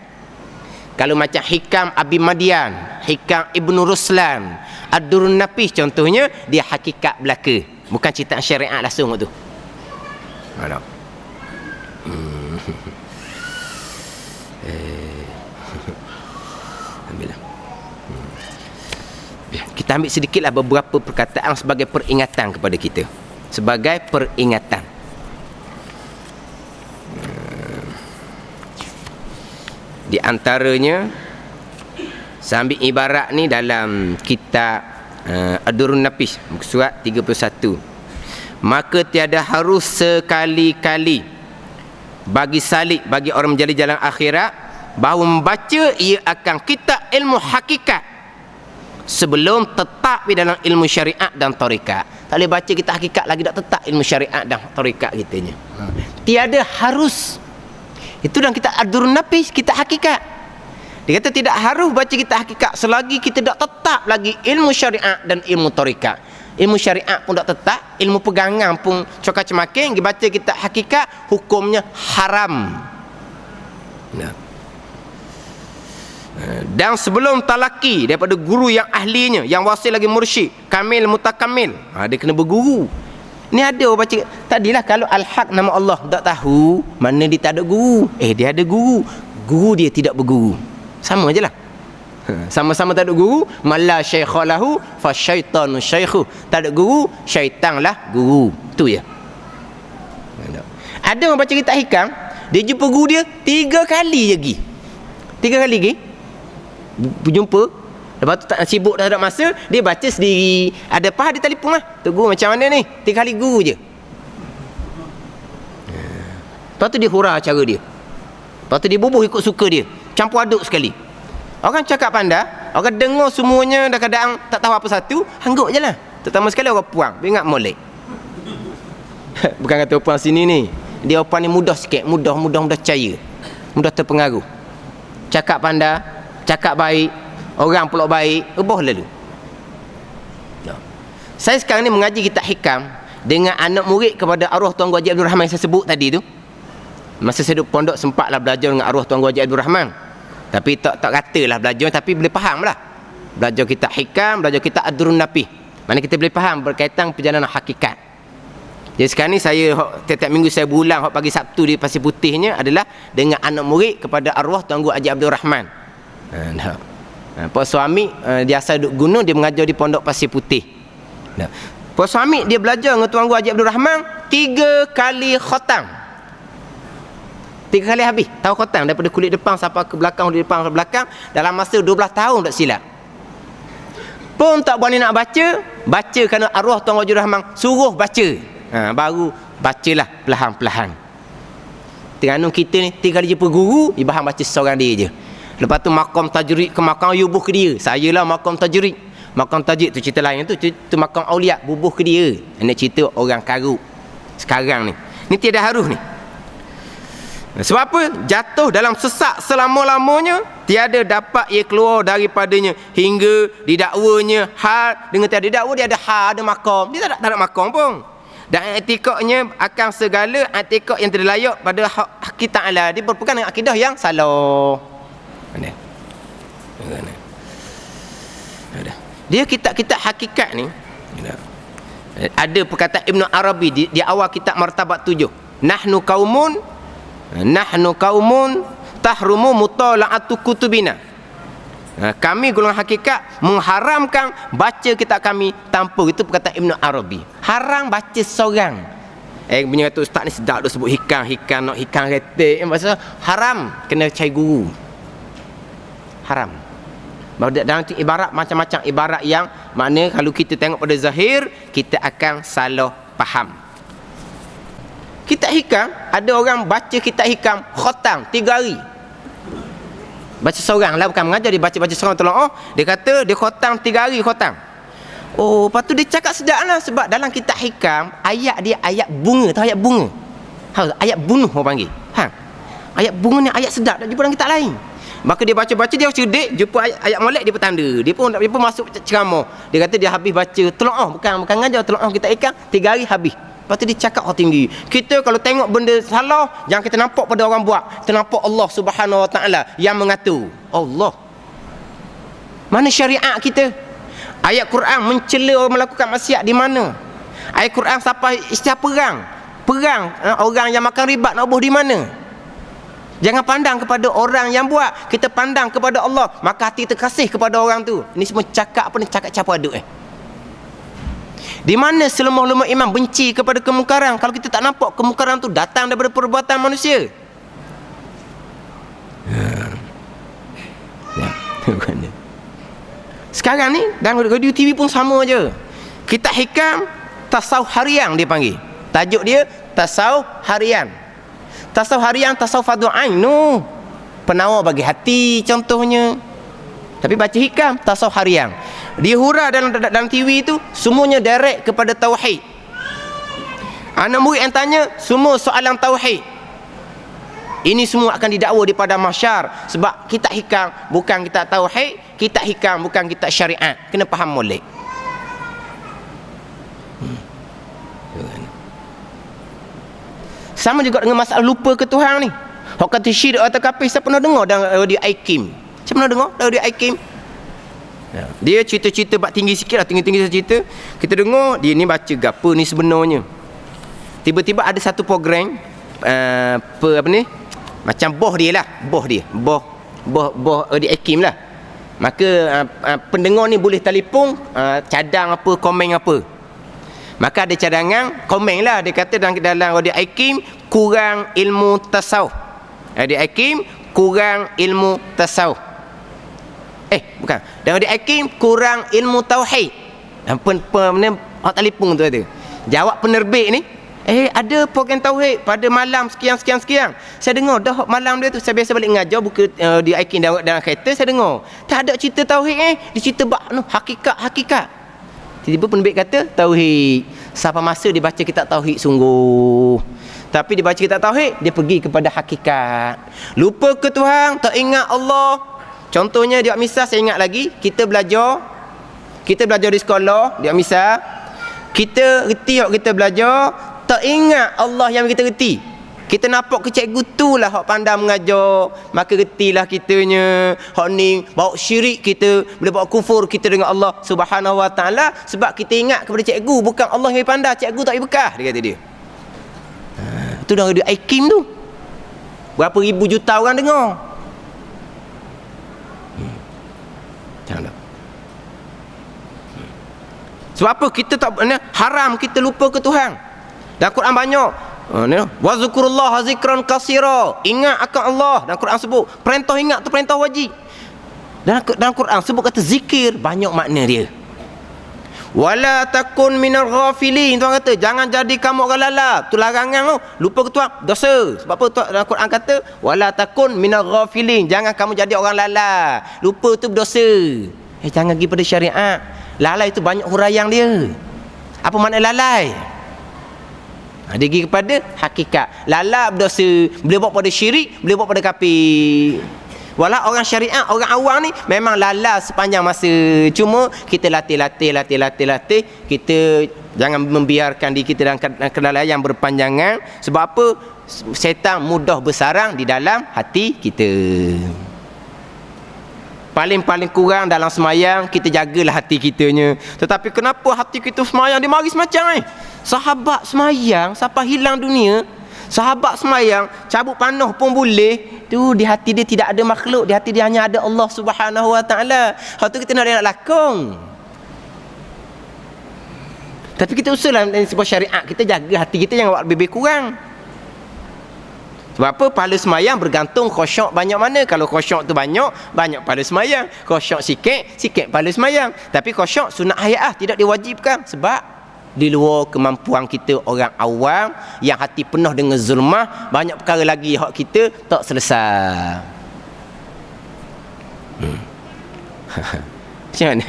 Kalau macam hikam Abi Madian, hikam Ibnu Ruslan, Ad-Durrun Napih contohnya, dia hakikat belaka, bukan cerita syariat langsung tu. Alhamdulillah. Kita ambil sedikitlah beberapa perkataan sebagai peringatan kepada kita. Sebagai peringatan. Di antaranya, saya ambil ibarat ni dalam kitab Ad-Durrun Napih, surat 31. Maka tiada harus sekali-kali bagi salik, bagi orang menjadi jalan akhirat, bahawa membaca ia akan kitab ilmu hakikat sebelum tetap di dalam ilmu syariat dan tarikat. Tak boleh baca kitab hakikat lagi tak tetap ilmu syariat dan tarikat kitanya. Tiada harus. Itu dalam kitab Ad-Durrun Napih, kitab hakikat. Dia kata tidak harus baca kitab hakikat selagi kita tak tetap lagi ilmu syariat dan ilmu tarikat. Ilmu syariat pun tak tetap, ilmu pegangan pun cokak cemaking, dibaca kitab hakikat hukumnya haram. Nah. Dan sebelum talaki daripada guru yang ahlinya, yang wasil lagi mursyid kamil mutakamil, dia kena berguru. Ni ada orang baca tadilah, kalau al-haq nama Allah tak tahu, mana dia tak ada guru. Dia ada guru, guru dia tidak berguru. Sama je lah. Sama-sama tak ada guru. Mala syaikha lahu fa syaitanu syaikhu. Tak ada guru, syaitanlah guru. Tu ya. Ada orang baca kitab hikam, dia jumpa guru dia 3 kali lagi. 3 kali lagi berjumpa. Lepas tu tak sibuk, dah ada masa, dia baca sendiri. Ada apa dia telefon lah, tu guru macam mana ni, 3 kali guru je. Lepas tu dia hurah cara dia. Lepas tu dia bubuh ikut suka dia, campur aduk sekali. Orang cakap pandai, orang dengar semuanya dah kadang tak tahu apa satu, hangguk je lah. Terutama sekali orang puang, dia ingat molek. Bukan kata puang sini ni, dia puang ni mudah sikit, mudah percaya, mudah terpengaruh. Cakap pandai, cakap baik, orang pula baik, ubah lalu. Saya sekarang ni mengaji kitab hikam dengan anak murid kepada arwah Tuan Guru Haji Abdul Rahman yang saya sebut tadi tu. Masa saya duduk pondok sempatlah belajar dengan arwah Tuan Guru Haji Abdul Rahman. Tapi tak katalah belajar, tapi boleh faham lah. Belajar kitab hikam, belajar kitab Ad-Durrun Napih. Mana kita boleh faham berkaitan perjalanan hakikat. Jadi sekarang ni saya tiap-tiap minggu saya berulang pagi Sabtu di Pasir Putihnya adalah dengan anak murid kepada arwah Tuan Guru Haji Abdul Rahman. Pak suami dia asal duduk gunung, dia mengajar di pondok Pasir Putih. Pak suami dia belajar dengan Tuan Guru Haji Abdul Rahman 3 kali khatam. 3 kali habis tahu khatam, daripada kulit depan sampai ke belakang, kulit depan sampai belakang, dalam masa 12 tahun tak silap. Pun tak berani nak baca kerana arwah Tuan Guru Haji Abdul Rahman suruh baca. Baru bacalah perlahan-perlahan. Terengganu kita ni 3 kali jumpa guru, ibahan baca seorang dia je. Lepas tu makam tajrid ke makam ayuh bubuh ke dia. Saya lah makam tajrid. Makam tajrid tu cerita lain tu makam aulia, bubuh ke dia. Ini cerita orang karut sekarang ni. Ni tiada harus ni. Sebab apa? Jatuh dalam sesak selama-lamanya, tiada dapat ia keluar daripadanya hingga didakwanya hal dengan tiada dakwa. Dia ada hal, ada makam. Dia tak ada makam pun. Dan i'tikadnya akan segala i'tikad yang tidak layak pada hak Ta'ala, dia berpegang dengan akidah yang salah. Dia kitab-kitab hakikat ni ada perkataan Ibn Arabi di awal kitab Martabat 7. Nahnu qaumun tahrumu mutala'atu kutubina. Kami golongan hakikat mengharamkan baca kitab kami tanpa. Itu perkataan Ibn Arabi. Haram baca seorang. Punya kata ustaz ni sedap dia sebut hikam nak hikam retek. Maksudnya haram kena cari guru. Haram. Dalam ibarat macam-macam ibarat yang makna kalau kita tengok pada zahir kita akan salah faham. Kitab hikam, ada orang baca kitab hikam khatam 3 hari. Baca seorang lah, bukan mengajar, dia baca seorang tolong. Dia kata dia khatam 3 hari khatam. Lepas tu dia cakap sedap lah, sebab dalam kitab hikam ayat dia ayat bunga. Tahu ayat bunga? Ayat bunuh orang panggil. Ayat bunga ni ayat sedap, tak jumpa dalam kitab lain. Maka dia baca-baca, dia cerdik, jumpa ayat molek, dia bertanda. Dia pun masuk ceramah. Dia kata dia habis baca tolong, bukan ngajar tolong kitab hikam 3 hari habis. Lepas tu dia cakap tinggi. Kita kalau tengok benda salah, jangan kita nampak pada orang buat. Kita nampak Allah Subhanahu Wa Taala yang mengatur. Allah. Mana syariat kita? Ayat Quran mencela orang melakukan maksiat di mana? Ayat Quran sampai istilah perang. Orang yang makan riba nak buh di mana? Jangan pandang kepada orang yang buat, kita pandang kepada Allah. Maka hati terkasih kepada orang tu. Ini semua cakap apa ni? Cakap campur aduk Di mana selemah-lemah iman benci kepada kemungkaran, kalau kita tak nampak kemungkaran tu datang daripada perbuatan manusia. Sekarang ni dalam radio TV pun sama je. Kitab hikam tasawuf harian dia panggil. Tajuk dia tasawuf harian. Tasawuf harian, tasawuf fardhu ain. Penawar bagi hati contohnya. Tapi baca hikam tasawuf harian. Dia hurah dalam TV itu semuanya direct kepada tauhid. Anak murid yang tanya semua soalan tauhid. Ini semua akan didakwa di padang mahsyar, sebab kitab hikam bukan kitab tauhid, kitab hikam bukan kitab syariat. Kena faham molek. Sama juga dengan masalah lupa ke Tuhan ni. Hak kata syirik atau kafir saya pernah dengar dalam di Aikim. Saya pernah dengar dalam di Aikim. Dia cerita-cerita bab tinggi sikit lah, tinggi-tinggi cerita. Kita dengar dia ni baca gapo ni sebenarnya. Tiba-tiba ada satu program apa ni? Macam boh dia lah, boh di Aikim lah. Maka pendengar ni boleh telefon, cadang apa, komen apa. Maka ada cadangan, komen lah. Dia kata dalam Radio Aikim kurang ilmu tasawuf. Radio Aikim kurang ilmu tasawuf. Bukan. Dalam Radio Aikim kurang ilmu tauhid. Hak telefon tu ada. Jawab penerbit ni, ada program tauhid pada malam sekian. Saya dengar dah malam dia tu. Saya biasa balik mengajar buka di Aikim dalam kereta, saya dengar. Tak ada cerita tauhid dia cerita hakikat. Tiba-tiba penerbit kata tauhid. Siapa masa dia baca kitab tauhid sungguh. Tapi dia baca kitab tauhid, dia pergi kepada hakikat. Lupa ke Tuhan, tak ingat Allah. Contohnya dia misal saya ingat lagi, kita belajar di sekolah, dia misal kita reti hak kita belajar, tak ingat Allah yang kita reti. Kita nampak ke cikgu tu lah hak pandai mengajar, maka retilah kitanya. Hak ni bawa syirik kita, boleh bawa kufur kita dengan Allah Subhanahu Wa Taala sebab kita ingat kepada cikgu, bukan Allah yang pandai, cikgu tak berkah, dia kata dia. Itu dah Radio Aikim tu. Berapa ribu juta orang dengar. Sebab apa kita tak haram kita lupa ke Tuhan. Dalam Quran banyak wa zikrullah zikran katsira, ingat akan Allah. Dalam Quran sebut perintah ingat tu perintah wajib. Dalam Quran sebut kata zikir, banyak makna dia. Wala takun minal ghafilin, Tuhan kata jangan jadi kamu orang lalap. Tu larangan tu, lupa ke Tuhan dosa. Sebab apa dalam Quran kata wala takun minal ghafilin, jangan kamu jadi orang lalap. Lupa tu berdosa. Jangan pergi pada syariat. Lalai itu banyak huraian dia. Apa makna lalai? Dia pergi kepada hakikat. Lalai berdosa, boleh bawa pada syirik, boleh bawa pada kafir. Walau orang syariat, orang awam ni memang lalai sepanjang masa. Cuma kita latih. Kita jangan membiarkan diri kita dalam kelalaian yang berpanjangan. Sebab apa? Syaitan mudah bersarang di dalam hati kita. Paling kurang dalam semayang kita jagalah hati kitanya. Tetapi kenapa hati kita semayang dia mari semacam sahabat semayang sampai hilang dunia. Sahabat semayang cabut panah pun boleh. Tu di hati dia tidak ada makhluk, di hati dia hanya ada Allah Subhanahu Wa Taala. Hal tu kita nak lakong. Tapi kita usahalah dalam sebuah syariat kita jaga hati kita jangan buat lebih kurang. Sebab apa? Pahala semayang bergantung khusyuk banyak mana. Kalau khusyuk tu banyak pahala semayang. Khusyuk sikit pahala semayang. Tapi khusyuk sunat hayat tidak diwajibkan. Sebab di luar kemampuan kita orang awam yang hati penuh dengan zulmah, banyak perkara lagi hak kita tak selesai. Macam mana?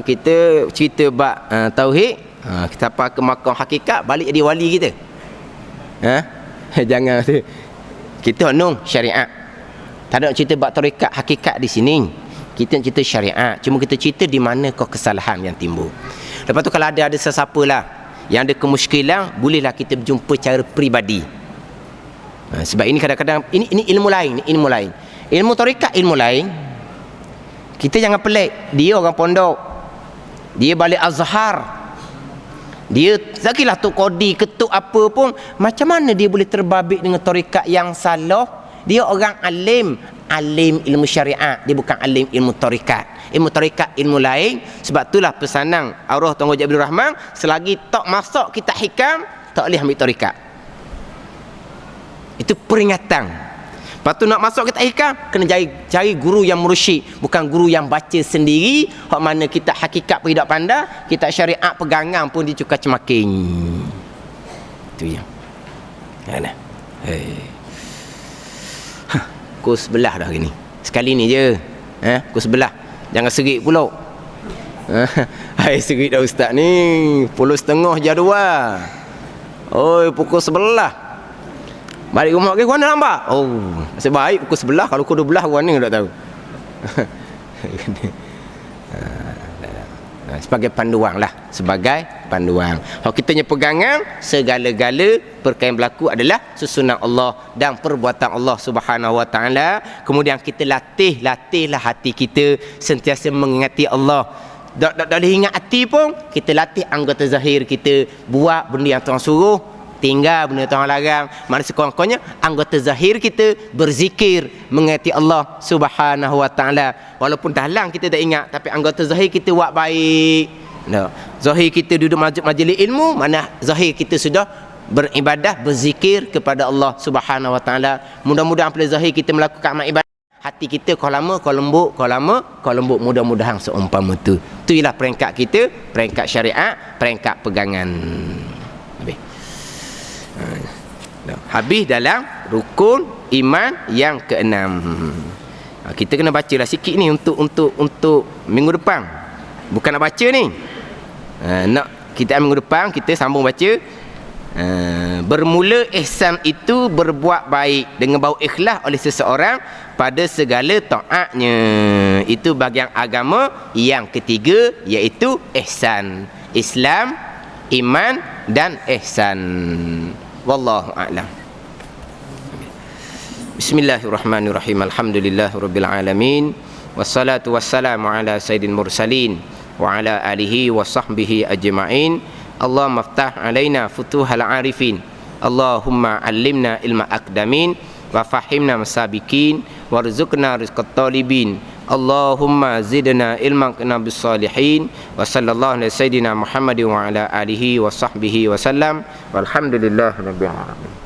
Kita cerita bab tauhid, kita apa ke makam hakikat, balik jadi wali kita. Jangan kita nung syariat. Tak ada cerita bab tarekat hakikat di sini. Kita cerita syariat. Cuma kita cerita di mana kau kesalahan yang timbul. Lepas tu kalau ada sesiapa lah yang ada kemusykilan, bolehlah kita berjumpa cara peribadi. Sebab ini kadang-kadang ini ilmu lain, ilmu tarekat ilmu lain. Kita jangan pelik. Dia orang pondok, dia balik Azhar, dia sakilah tu kodi ketuk apa pun, macam mana dia boleh terbabit dengan tarekat yang salah? Dia orang alim ilmu syariat, dia bukan alim ilmu tarekat. Ilmu tarekat ilmu lain. Sebab itulah pesanan Arwah Tuan Haji Abdul Rahman, selagi tak masuk kitab hikam tak boleh ambil tarekat. Itu peringatan. Lepas tu nak masuk kitab hikam kena cari guru yang mursyid, bukan guru yang baca sendiri. Hak mana kitab hakikat pun tidak pandai, kitab syariat pegangan pun dicukar cemaking. Itu yang mana? Pukul 11 dah gini. Sekali ni je. Pukul 11. Jangan serik pula. Hai serik dah ustaz ni. 10.30 jadual. Oi, pukul 11. Balik rumah ke mana nampak? Oh, nasib baik pukul 11. Kalau pukul 12 mana tak tahu. Sebagai panduan lah. sebagai panduan. Kalau kita punya pegangan, segala-gala perkara yang berlaku adalah susunan Allah dan perbuatan Allah Subhanahu Wa Taala. Kemudian kita latihlah hati kita sentiasa mengingati Allah. Tak boleh ingat hati pun, kita latih anggota zahir kita buat benda yang Tuhan suruh, tinggal benda Tuhan larang. Mana sekurang-kurangnya anggota zahir kita berzikir mengingati Allah Subhanahu Wa Taala. Walaupun dalam kita tak ingat, tapi anggota zahir kita buat baik. No. Zahir kita duduk majlis ilmu, mana zahir kita sudah beribadah, berzikir kepada Allah Subhanahu Wa Taala. Mudah-mudahan apabila zahir kita melakukan amal ibadah, hati kita kalau lembut, mudah-mudahan seumpama tu. Tu ialah peringkat kita, peringkat syariat, peringkat pegangan. Habis dalam rukun iman yang keenam. Kita kena bacalah sikit ni untuk minggu depan. Bukan nak baca ni. Nak kita minggu depan kita sambung baca. Bermula ihsan itu berbuat baik dengan bau ikhlas oleh seseorang pada segala taatnya. Itu bahagian agama yang ketiga, iaitu ihsan. Islam, iman dan ihsan. Wallahu a'lam. Bismillahirrahmanirrahim. Alhamdulillahirabbil alamin. Wassalatu wassalamu ala sayyidil mursalin wa ala alihi wa sahbihi ajma'in. Allahumma aftah alaina futuhal arifin. Allahumma allimna ilma aqdamin wa fahimna masabikin warzuqna rizqat talibin. Allahumma zidna ilman kana bis salihin. Wa sallallahu ala sayyidina Muhammadin wa ala alihi wa sahbihi wa sallam. Walhamdulillahirabbil alamin.